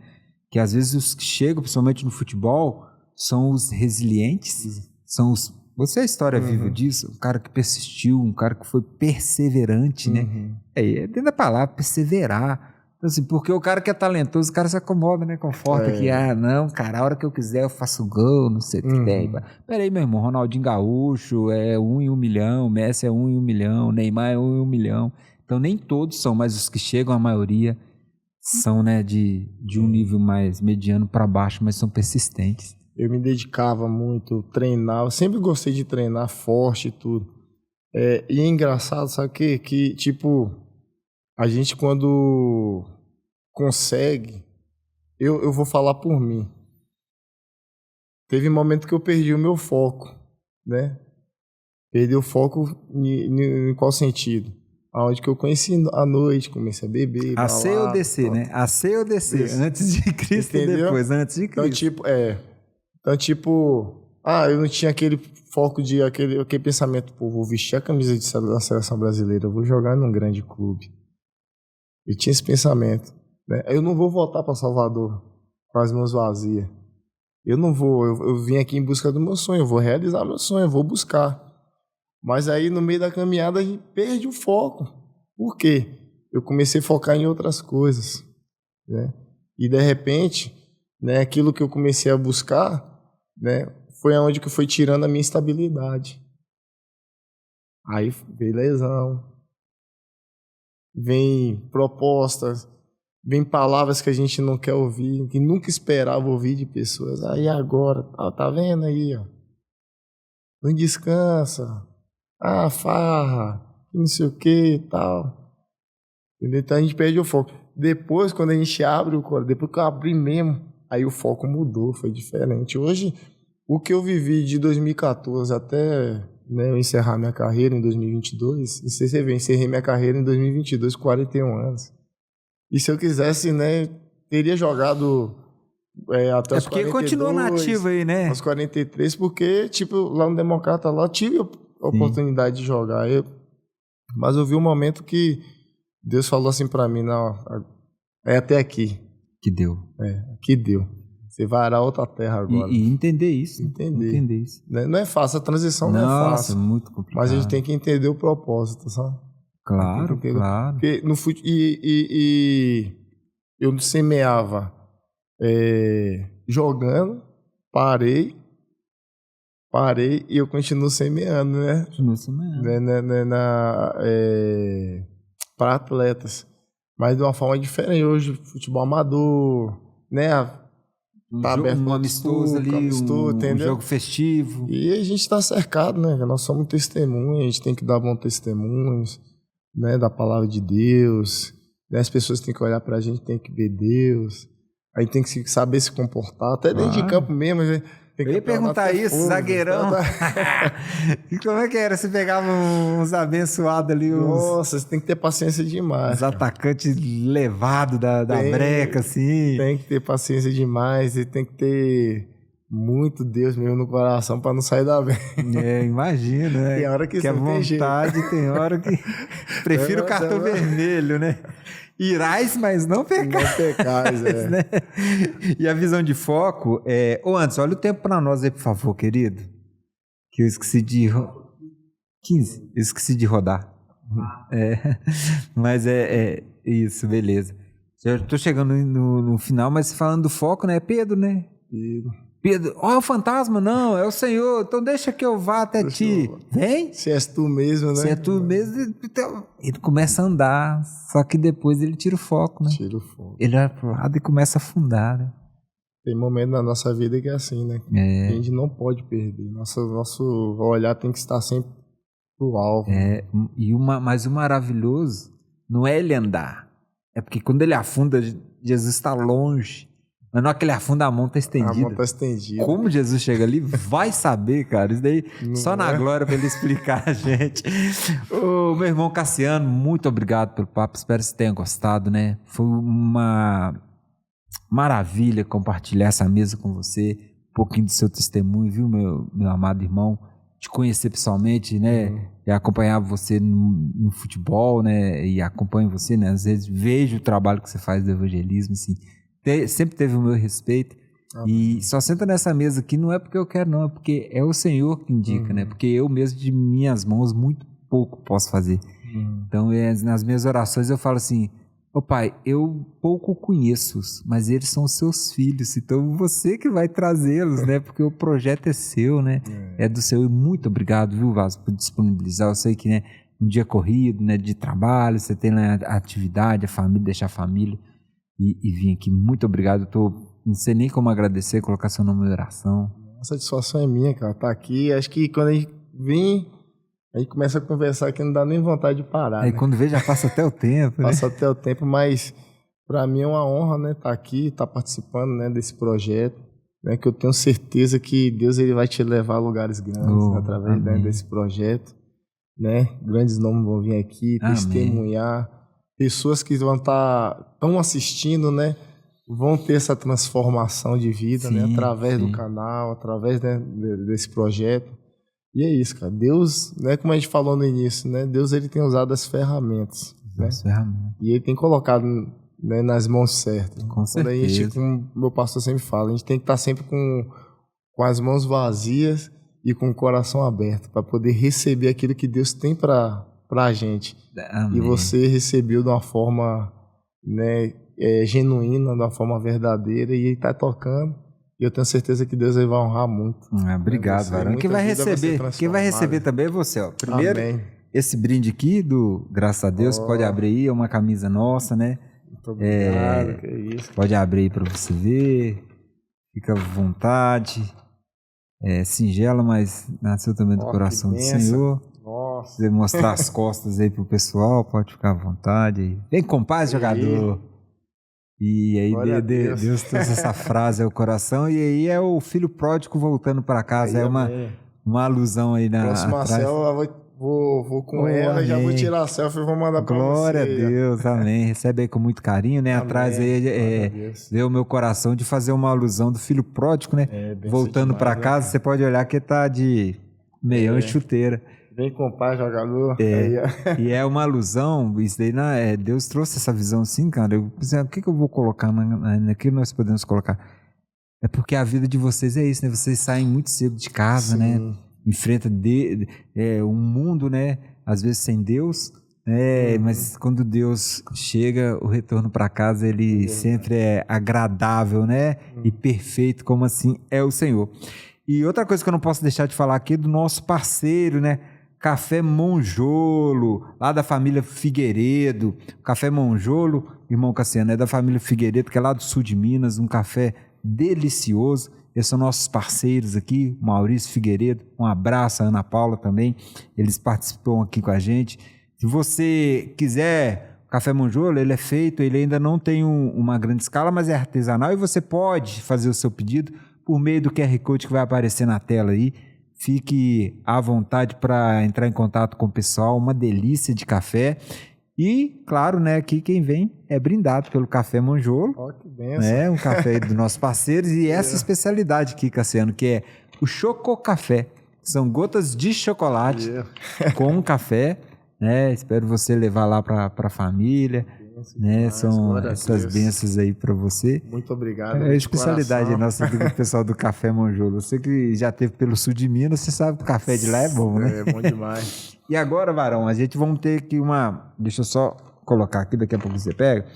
que às vezes os que chegam, principalmente no futebol, são os resilientes, são os... Você é a história viva disso, um cara que persistiu, um cara que foi perseverante, né? É dentro da palavra, perseverar. Então, assim, porque o cara que é talentoso, o cara se acomoda, né? Conforta que, não, cara, a hora que eu quiser eu faço gol, não sei o que tem. Peraí, meu irmão, Ronaldinho Gaúcho é 1 em 1 milhão, Messi é 1 em 1 milhão, Neymar é 1 em 1 milhão. Então, nem todos são, mas os que chegam, a maioria, são, né, de um nível mais mediano para baixo, mas são persistentes. Eu me dedicava muito, treinava, sempre gostei de treinar forte e tudo. E é engraçado, sabe o quê? Que, tipo, a gente quando consegue, eu vou falar por mim. Teve um momento que eu perdi o meu foco, né? Perdi o foco em qual sentido? Aonde que eu conheci à noite, comecei a beber. A C ou DC, né? A C ou DC, antes de Cristo. Entendeu? E depois, antes de Cristo. Então, tipo, eu não tinha aquele foco de aquele pensamento, pô, vou vestir a camisa da seleção brasileira, eu vou jogar num grande clube. Eu tinha esse pensamento, né? Eu não vou voltar para Salvador com as mãos vazias. Eu não vou, eu vim aqui em busca do meu sonho, eu vou realizar meu sonho, eu vou buscar. Mas aí, no meio da caminhada, a gente perde o foco. Por quê? Eu comecei a focar em outras coisas, né? E, de repente, né, aquilo que eu comecei a buscar, né, foi onde que foi tirando a minha estabilidade. Aí vem lesão, vem propostas, vem palavras que a gente não quer ouvir, que nunca esperava ouvir de pessoas. Aí agora, tá vendo aí, ó, não descansa, farra, não sei o que e tal. Entendeu? Então a gente perde o foco. Depois, quando a gente abre o coração, depois que eu abri mesmo, aí o foco mudou, foi diferente. Hoje, o que eu vivi de 2014 até, né, eu encerrar minha carreira em 2022, e você vê, encerrei minha carreira em 2022, 41 anos. E se eu quisesse, né, teria jogado até os 42. É porque continua nativo aí, né? Aos 43, porque, tipo, lá no Democrata, lá eu tive a oportunidade de jogar. Mas eu vi um momento que Deus falou assim pra mim, não, é até aqui. Que deu. Que deu. Você vai arar outra terra agora. E entender isso. Entender isso. Não é fácil, a transição não é fácil. Nossa, muito complicado. Mas a gente tem que entender o propósito, sabe? Claro, claro. Porque no eu semeava jogando, parei e eu continuo semeando, né? Continuo semeando. Para atletas. Mas de uma forma diferente. Hoje, futebol amador, né? Tá aberto um amistoso ali, um jogo festivo. E a gente está cercado, né? Nós somos testemunhas, a gente tem que dar bons testemunhos, né? Da palavra de Deus. Né? As pessoas têm que olhar pra gente, tem que ver Deus. Aí tem que saber se comportar, até dentro de campo mesmo. Eu ia perguntar isso, zagueirão. E como é que era? Você pegava uns abençoados ali? Nossa, você tem que ter paciência demais. Os atacantes levados da breca, assim. Tem que ter paciência demais e tem que ter muito Deus mesmo no coração para não sair da breca. Imagina, né? Tem hora que é vontade, tem hora que... Prefiro o cartão vermelho, né? Irás, mas não pecais. Não pecais, né? E a visão de foco Ô, Anderson, olha o tempo para nós aí, por favor, querido. Que eu esqueci de... 15. Eu esqueci de rodar. Mas isso, beleza. Eu tô chegando no final, mas falando do foco, né? Pedro, né? Pedro, ó, o fantasma, não, é o Senhor, então deixa que eu vá até ti. Vem. Se és tu mesmo, né? Se é tu mesmo, então, ele começa a andar, só que depois ele tira o foco, né? Tira o foco. Ele vai pro lado e começa a afundar, né? Tem momento na nossa vida que é assim, né? A gente não pode perder. Nosso olhar tem que estar sempre pro alvo. Mas o maravilhoso não é ele andar. É porque quando ele afunda, Jesus está longe. Mas na hora que ele afunda, a mão está estendida. A mão está estendida. Como Jesus chega ali, vai saber, cara. Isso daí, não só na glória para ele explicar a gente. Ô, meu irmão Cassiano, muito obrigado pelo papo. Espero que você tenha gostado, né? Foi uma maravilha compartilhar essa mesa com você. Um pouquinho do seu testemunho, viu, meu amado irmão? Te conhecer pessoalmente, né? Eu acompanhava você no futebol, né? E acompanho você, né? Às vezes vejo o trabalho que você faz do evangelismo, assim. Sempre teve o meu respeito. E só senta nessa mesa aqui não é porque eu quero, não. É porque é o Senhor que indica, né? Porque eu mesmo, de minhas mãos, muito pouco posso fazer. Então, nas minhas orações, eu falo assim: ô pai, eu pouco conheço, mas eles são os seus filhos, então você que vai trazê-los, né? Porque o projeto é seu, né? É do seu. E muito obrigado, viu, Vasco, por disponibilizar. Eu sei que, né, um dia corrido, né, de trabalho, você tem, né, a atividade, a família, deixar a família e vir aqui. Muito obrigado. Não sei nem como agradecer, colocar seu nome na oração. A satisfação é minha, cara, tá aqui. Acho que quando a gente vem, a gente começa a conversar que não dá nem vontade de parar. Aí, né? quando vê, já passa até o tempo. Passa até o tempo, mas para mim é uma honra, né, estar aqui, estar participando, né, desse projeto, né, que eu tenho certeza que Deus ele vai te levar a lugares grandes através, né, desse projeto, né? Grandes nomes vão vir aqui testemunhar, pessoas que estão assistindo, né, vão ter essa transformação de vida, né, através do canal, através, né, desse projeto. E é isso, cara. Deus, né, como a gente falou no início, né, Deus ele tem usado as ferramentas, né? E ele tem colocado, né, nas mãos certas. Com certeza. A gente, como meu pastor sempre fala, a gente tem que estar sempre com as mãos vazias e com o coração aberto para poder receber aquilo que Deus tem para a gente. Amém. E você recebeu de uma forma, né, genuína, de uma forma verdadeira, e ele está tocando. E eu tenho certeza que Deus vai honrar muito. Obrigado, varão. Quem vai receber também é você. Ó. Primeiro, esse brinde aqui do Graças a Deus, pode abrir aí, é uma camisa nossa, né? Muito obrigado, que é isso. Pode abrir aí para você ver. Fica à vontade. É singela, mas nasceu também do coração do Senhor. Nossa. Se você mostrar as costas aí pro pessoal, pode ficar à vontade. Vem com paz, jogador. E aí Deus trouxe essa frase ao coração, e aí é o filho pródigo voltando para casa. Aí, uma alusão aí na próxima atrás. célula, vou com ela, já vou tirar a selfie e vou mandar para você. Glória a Deus, amém. Recebe aí com muito carinho, né? Amém. Atrás aí veio o meu coração de fazer uma alusão do filho pródigo, né? Voltando para casa, você pode olhar que tá de meião e chuteira. Vem com o pai, jogador. E é uma alusão, isso daí, Deus trouxe essa visão assim, cara. Eu pensei, o que eu vou colocar naquilo que nós podemos colocar? É porque a vida de vocês é isso, né? Vocês saem muito cedo de casa, né? Enfrenta um mundo, né? Às vezes sem Deus, né? Mas quando Deus chega, o retorno para casa, ele sempre é agradável, né? E perfeito, como assim é o Senhor. E outra coisa que eu não posso deixar de falar aqui é do nosso parceiro, né? Café Monjolo, lá da família Figueiredo. Café Monjolo, irmão Cassiano, é da família Figueiredo, que é lá do sul de Minas, um café delicioso. Esses são nossos parceiros aqui, Maurício Figueiredo, um abraço, a Ana Paula também, eles participam aqui com a gente. Se você quiser, o Café Monjolo, ele é feito, ele ainda não tem uma grande escala, mas é artesanal, e você pode fazer o seu pedido por meio do QR Code que vai aparecer na tela aí. Fique à vontade para entrar em contato com o pessoal, uma delícia de café. E, claro, né, aqui quem vem é brindado pelo Café Monjolo. Que benção. Né, um café dos nossos parceiros. E essa especialidade aqui, Cassiano, que é o Chococafé. São gotas de chocolate com café. Né? Espero você levar lá para a família. Né? São essas bênçãos aí para você. Muito obrigado. É a especialidade nossa do pessoal do Café Monjolo. Você que já esteve pelo sul de Minas, você sabe que o café de lá é bom, né? É bom demais. E agora, varão, a gente vamos ter aqui deixa eu só colocar aqui, daqui a pouco você pega.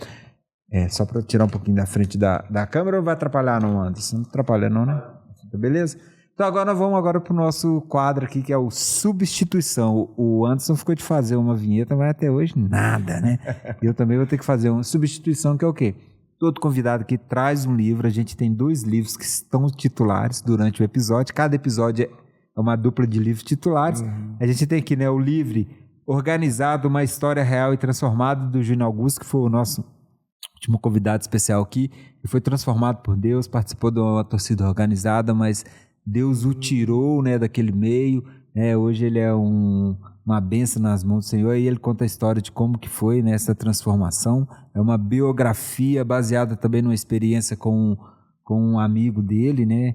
Só para tirar um pouquinho da frente da câmera, ou vai atrapalhar, não, Anderson? Não atrapalha não, né? Tá beleza? Então agora nós vamos para o nosso quadro aqui, que é o Substituição. O Anderson ficou de fazer uma vinheta, mas até hoje nada, né? Eu também vou ter que fazer uma substituição, que é o quê? Todo convidado aqui traz um livro. A gente tem 2 livros que estão titulares durante o episódio. Cada episódio é uma dupla de livros titulares. A gente tem aqui, né, o livro Organizado, uma história real e transformada, do Júnior Augusto, que foi o nosso último convidado especial aqui. Ele foi transformado por Deus, participou de uma torcida organizada, mas Deus o tirou, né, daquele meio. Hoje ele é uma bênção nas mãos do Senhor, e ele conta a história de como que foi, né, essa transformação. É uma biografia baseada também numa experiência com um amigo dele, né?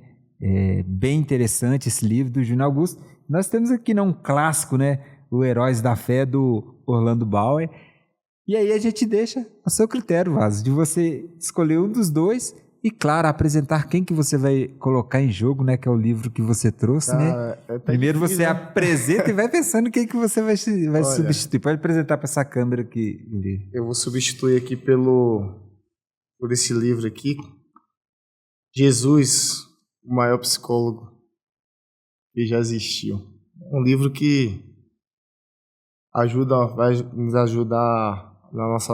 Bem interessante esse livro do Júnior Augusto. Nós temos aqui, né, um clássico, né, o Heróis da Fé, do Orlando Bauer. E aí a gente deixa a seu critério, Vaso, de você escolher um dos 2 e, claro, apresentar quem que você vai colocar em jogo, né? Que é o livro que você trouxe, né? Primeiro difícil, você apresenta e vai pensando quem que você vai substituir. Pode apresentar para essa câmera aqui. Eu vou substituir aqui por esse livro aqui. Jesus, o maior psicólogo que já existiu. Um livro que vai nos ajudar na nossa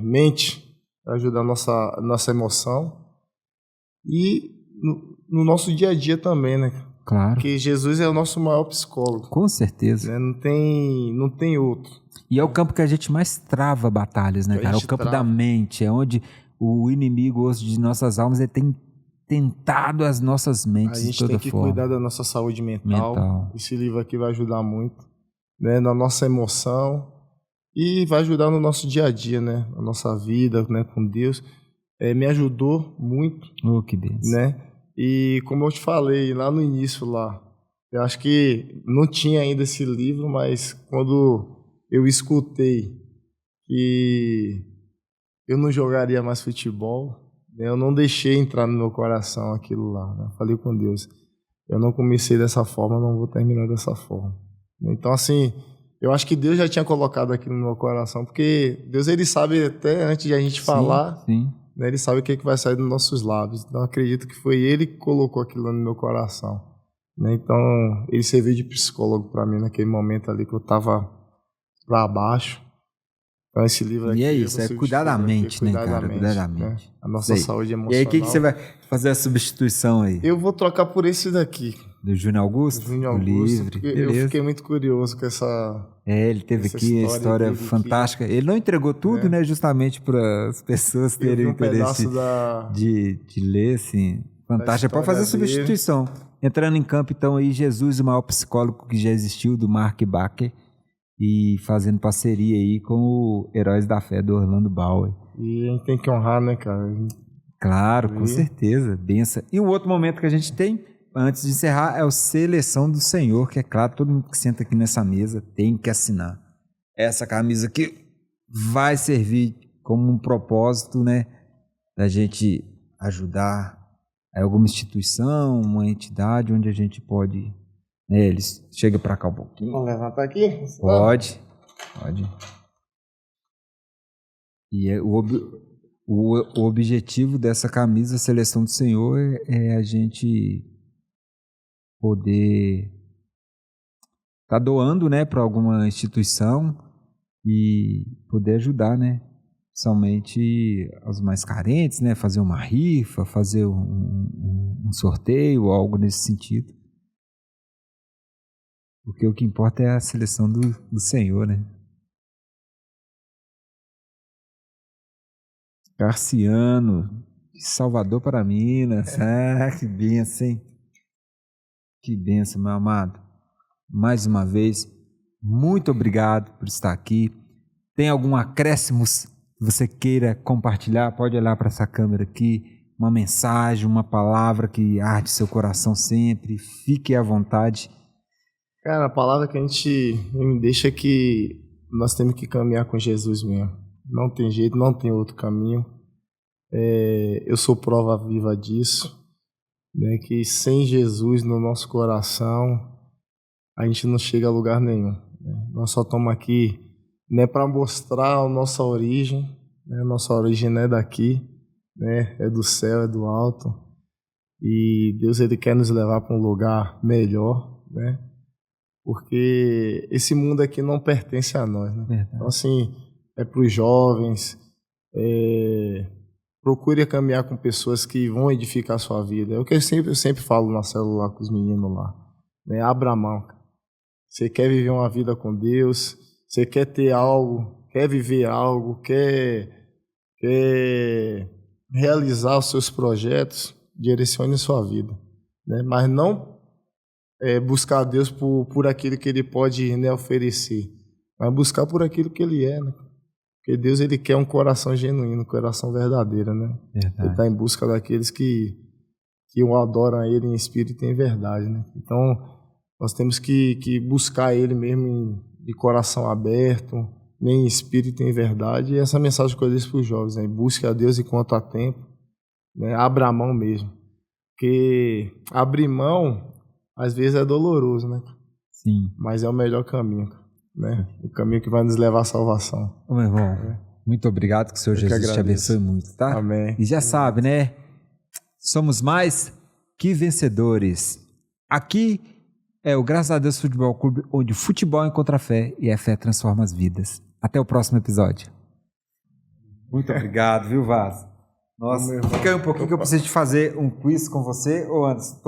mente, vai ajudar a nossa emoção e no nosso dia a dia também, né? Claro. Porque Jesus é o nosso maior psicólogo. Com certeza. Né? Não tem outro. E é o campo que a gente mais trava batalhas, né, cara? É o campo da mente, é onde o inimigo, o osso de nossas almas, ele tem tentado as nossas mentes de toda forma. A gente tem que cuidar da nossa saúde mental. Esse livro aqui vai ajudar muito, né, na nossa emoção, e vai ajudar no nosso dia a dia, né, na nossa vida, né, com Deus. Me ajudou muito. Oh, que bênção. Né? E como eu te falei lá no início, eu acho que não tinha ainda esse livro, mas quando eu escutei que eu não jogaria mais futebol, né, eu não deixei entrar no meu coração aquilo lá. Né? Falei com Deus, eu não comecei dessa forma, não vou terminar dessa forma. Então, assim, eu acho que Deus já tinha colocado aquilo no meu coração, porque Deus, ele sabe até antes de a gente falar, sim. Né, ele sabe o que vai sair dos nossos lábios. Então, eu acredito que foi ele que colocou aquilo no meu coração. Né? Então, ele serviu de psicólogo para mim naquele momento ali que eu estava para baixo. Então, esse livro aqui... E é isso, cuidar da mente, né, cara? Cuidar da mente. Né? A nossa saúde emocional. E aí, o que você vai fazer a substituição aí? Eu vou trocar por esse daqui. Do Júnior Augusto? Júnior Augusto. Eu fiquei muito curioso com essa... ele teve aqui a história fantástica. Ele não entregou tudo, né? Justamente para as pessoas terem interesse de ler, assim. Fantástico. Pode fazer a substituição. Entrando em campo, então, aí, Jesus, o maior psicólogo que já existiu, do Mark Baker. E fazendo parceria aí com o Heróis da Fé, do Orlando Bauer. E a gente tem que honrar, né, cara? Claro, com certeza. Benção. E um outro momento que a gente tem, antes de encerrar, é o Seleção do Senhor, que é claro, todo mundo que senta aqui nessa mesa tem que assinar. Essa camisa aqui vai servir como um propósito, né, da gente ajudar alguma instituição, uma entidade onde a gente pode... Eles chega para cá um pouquinho. Vamos levantar aqui? Pode. E o objetivo dessa camisa Seleção do Senhor é a gente poder estar doando, né, para alguma instituição e poder ajudar, né, somente os mais carentes, né, fazer uma rifa, fazer um sorteio, algo nesse sentido. Porque o que importa é a seleção do Senhor, né? Carciano, de Salvador para Minas. Que benção, hein? Que benção, meu amado. Mais uma vez, muito obrigado por estar aqui. Tem algum acréscimo que você queira compartilhar? Pode olhar para essa câmera aqui. Uma mensagem, uma palavra que arde seu coração sempre. Fique à vontade. Cara, a palavra que me deixa é que nós temos que caminhar com Jesus mesmo. Não tem jeito, não tem outro caminho. Eu sou prova viva disso, né, que sem Jesus no nosso coração, a gente não chega a lugar nenhum. Né? Nós só estamos aqui, né, para mostrar a nossa origem. Né? Nossa origem não é daqui, né? É do céu, é do alto. E Deus, ele quer nos levar para um lugar melhor, né? Porque esse mundo aqui não pertence a nós, né? Verdade. Então, assim, é para os jovens, procure caminhar com pessoas que vão edificar a sua vida. É o que eu sempre falo na célula com os meninos lá, né? Abra a mão. Você quer viver uma vida com Deus, você quer ter algo, quer viver algo, quer realizar os seus projetos, direcione sua vida, né? Mas não buscar a Deus por aquilo que Ele pode, né, oferecer, mas buscar por aquilo que Ele é, né? Porque Deus, Ele quer um coração genuíno, um coração verdadeiro, né? Verdade. Ele está em busca daqueles que o adoram a Ele em espírito e em verdade, né? Então, nós temos que buscar Ele mesmo de coração aberto, em espírito e em verdade. E essa mensagem que eu disse para os jovens, né? Busque a Deus enquanto há tempo, né? Abra a mão mesmo. Porque abrir mão, às vezes, é doloroso, né? Sim. Mas é o melhor caminho, né? O caminho que vai nos levar à salvação. Ô, meu irmão, muito obrigado, que o Senhor Jesus te abençoe muito, tá? Amém. E já sabe, né? Somos mais que vencedores. Aqui é o Graças a Deus Futebol Clube, onde o futebol encontra a fé e a fé transforma as vidas. Até o próximo episódio. Muito obrigado, viu, Vaz? Nossa, fica aí um pouquinho que eu preciso de fazer um quiz com você, ô Anderson.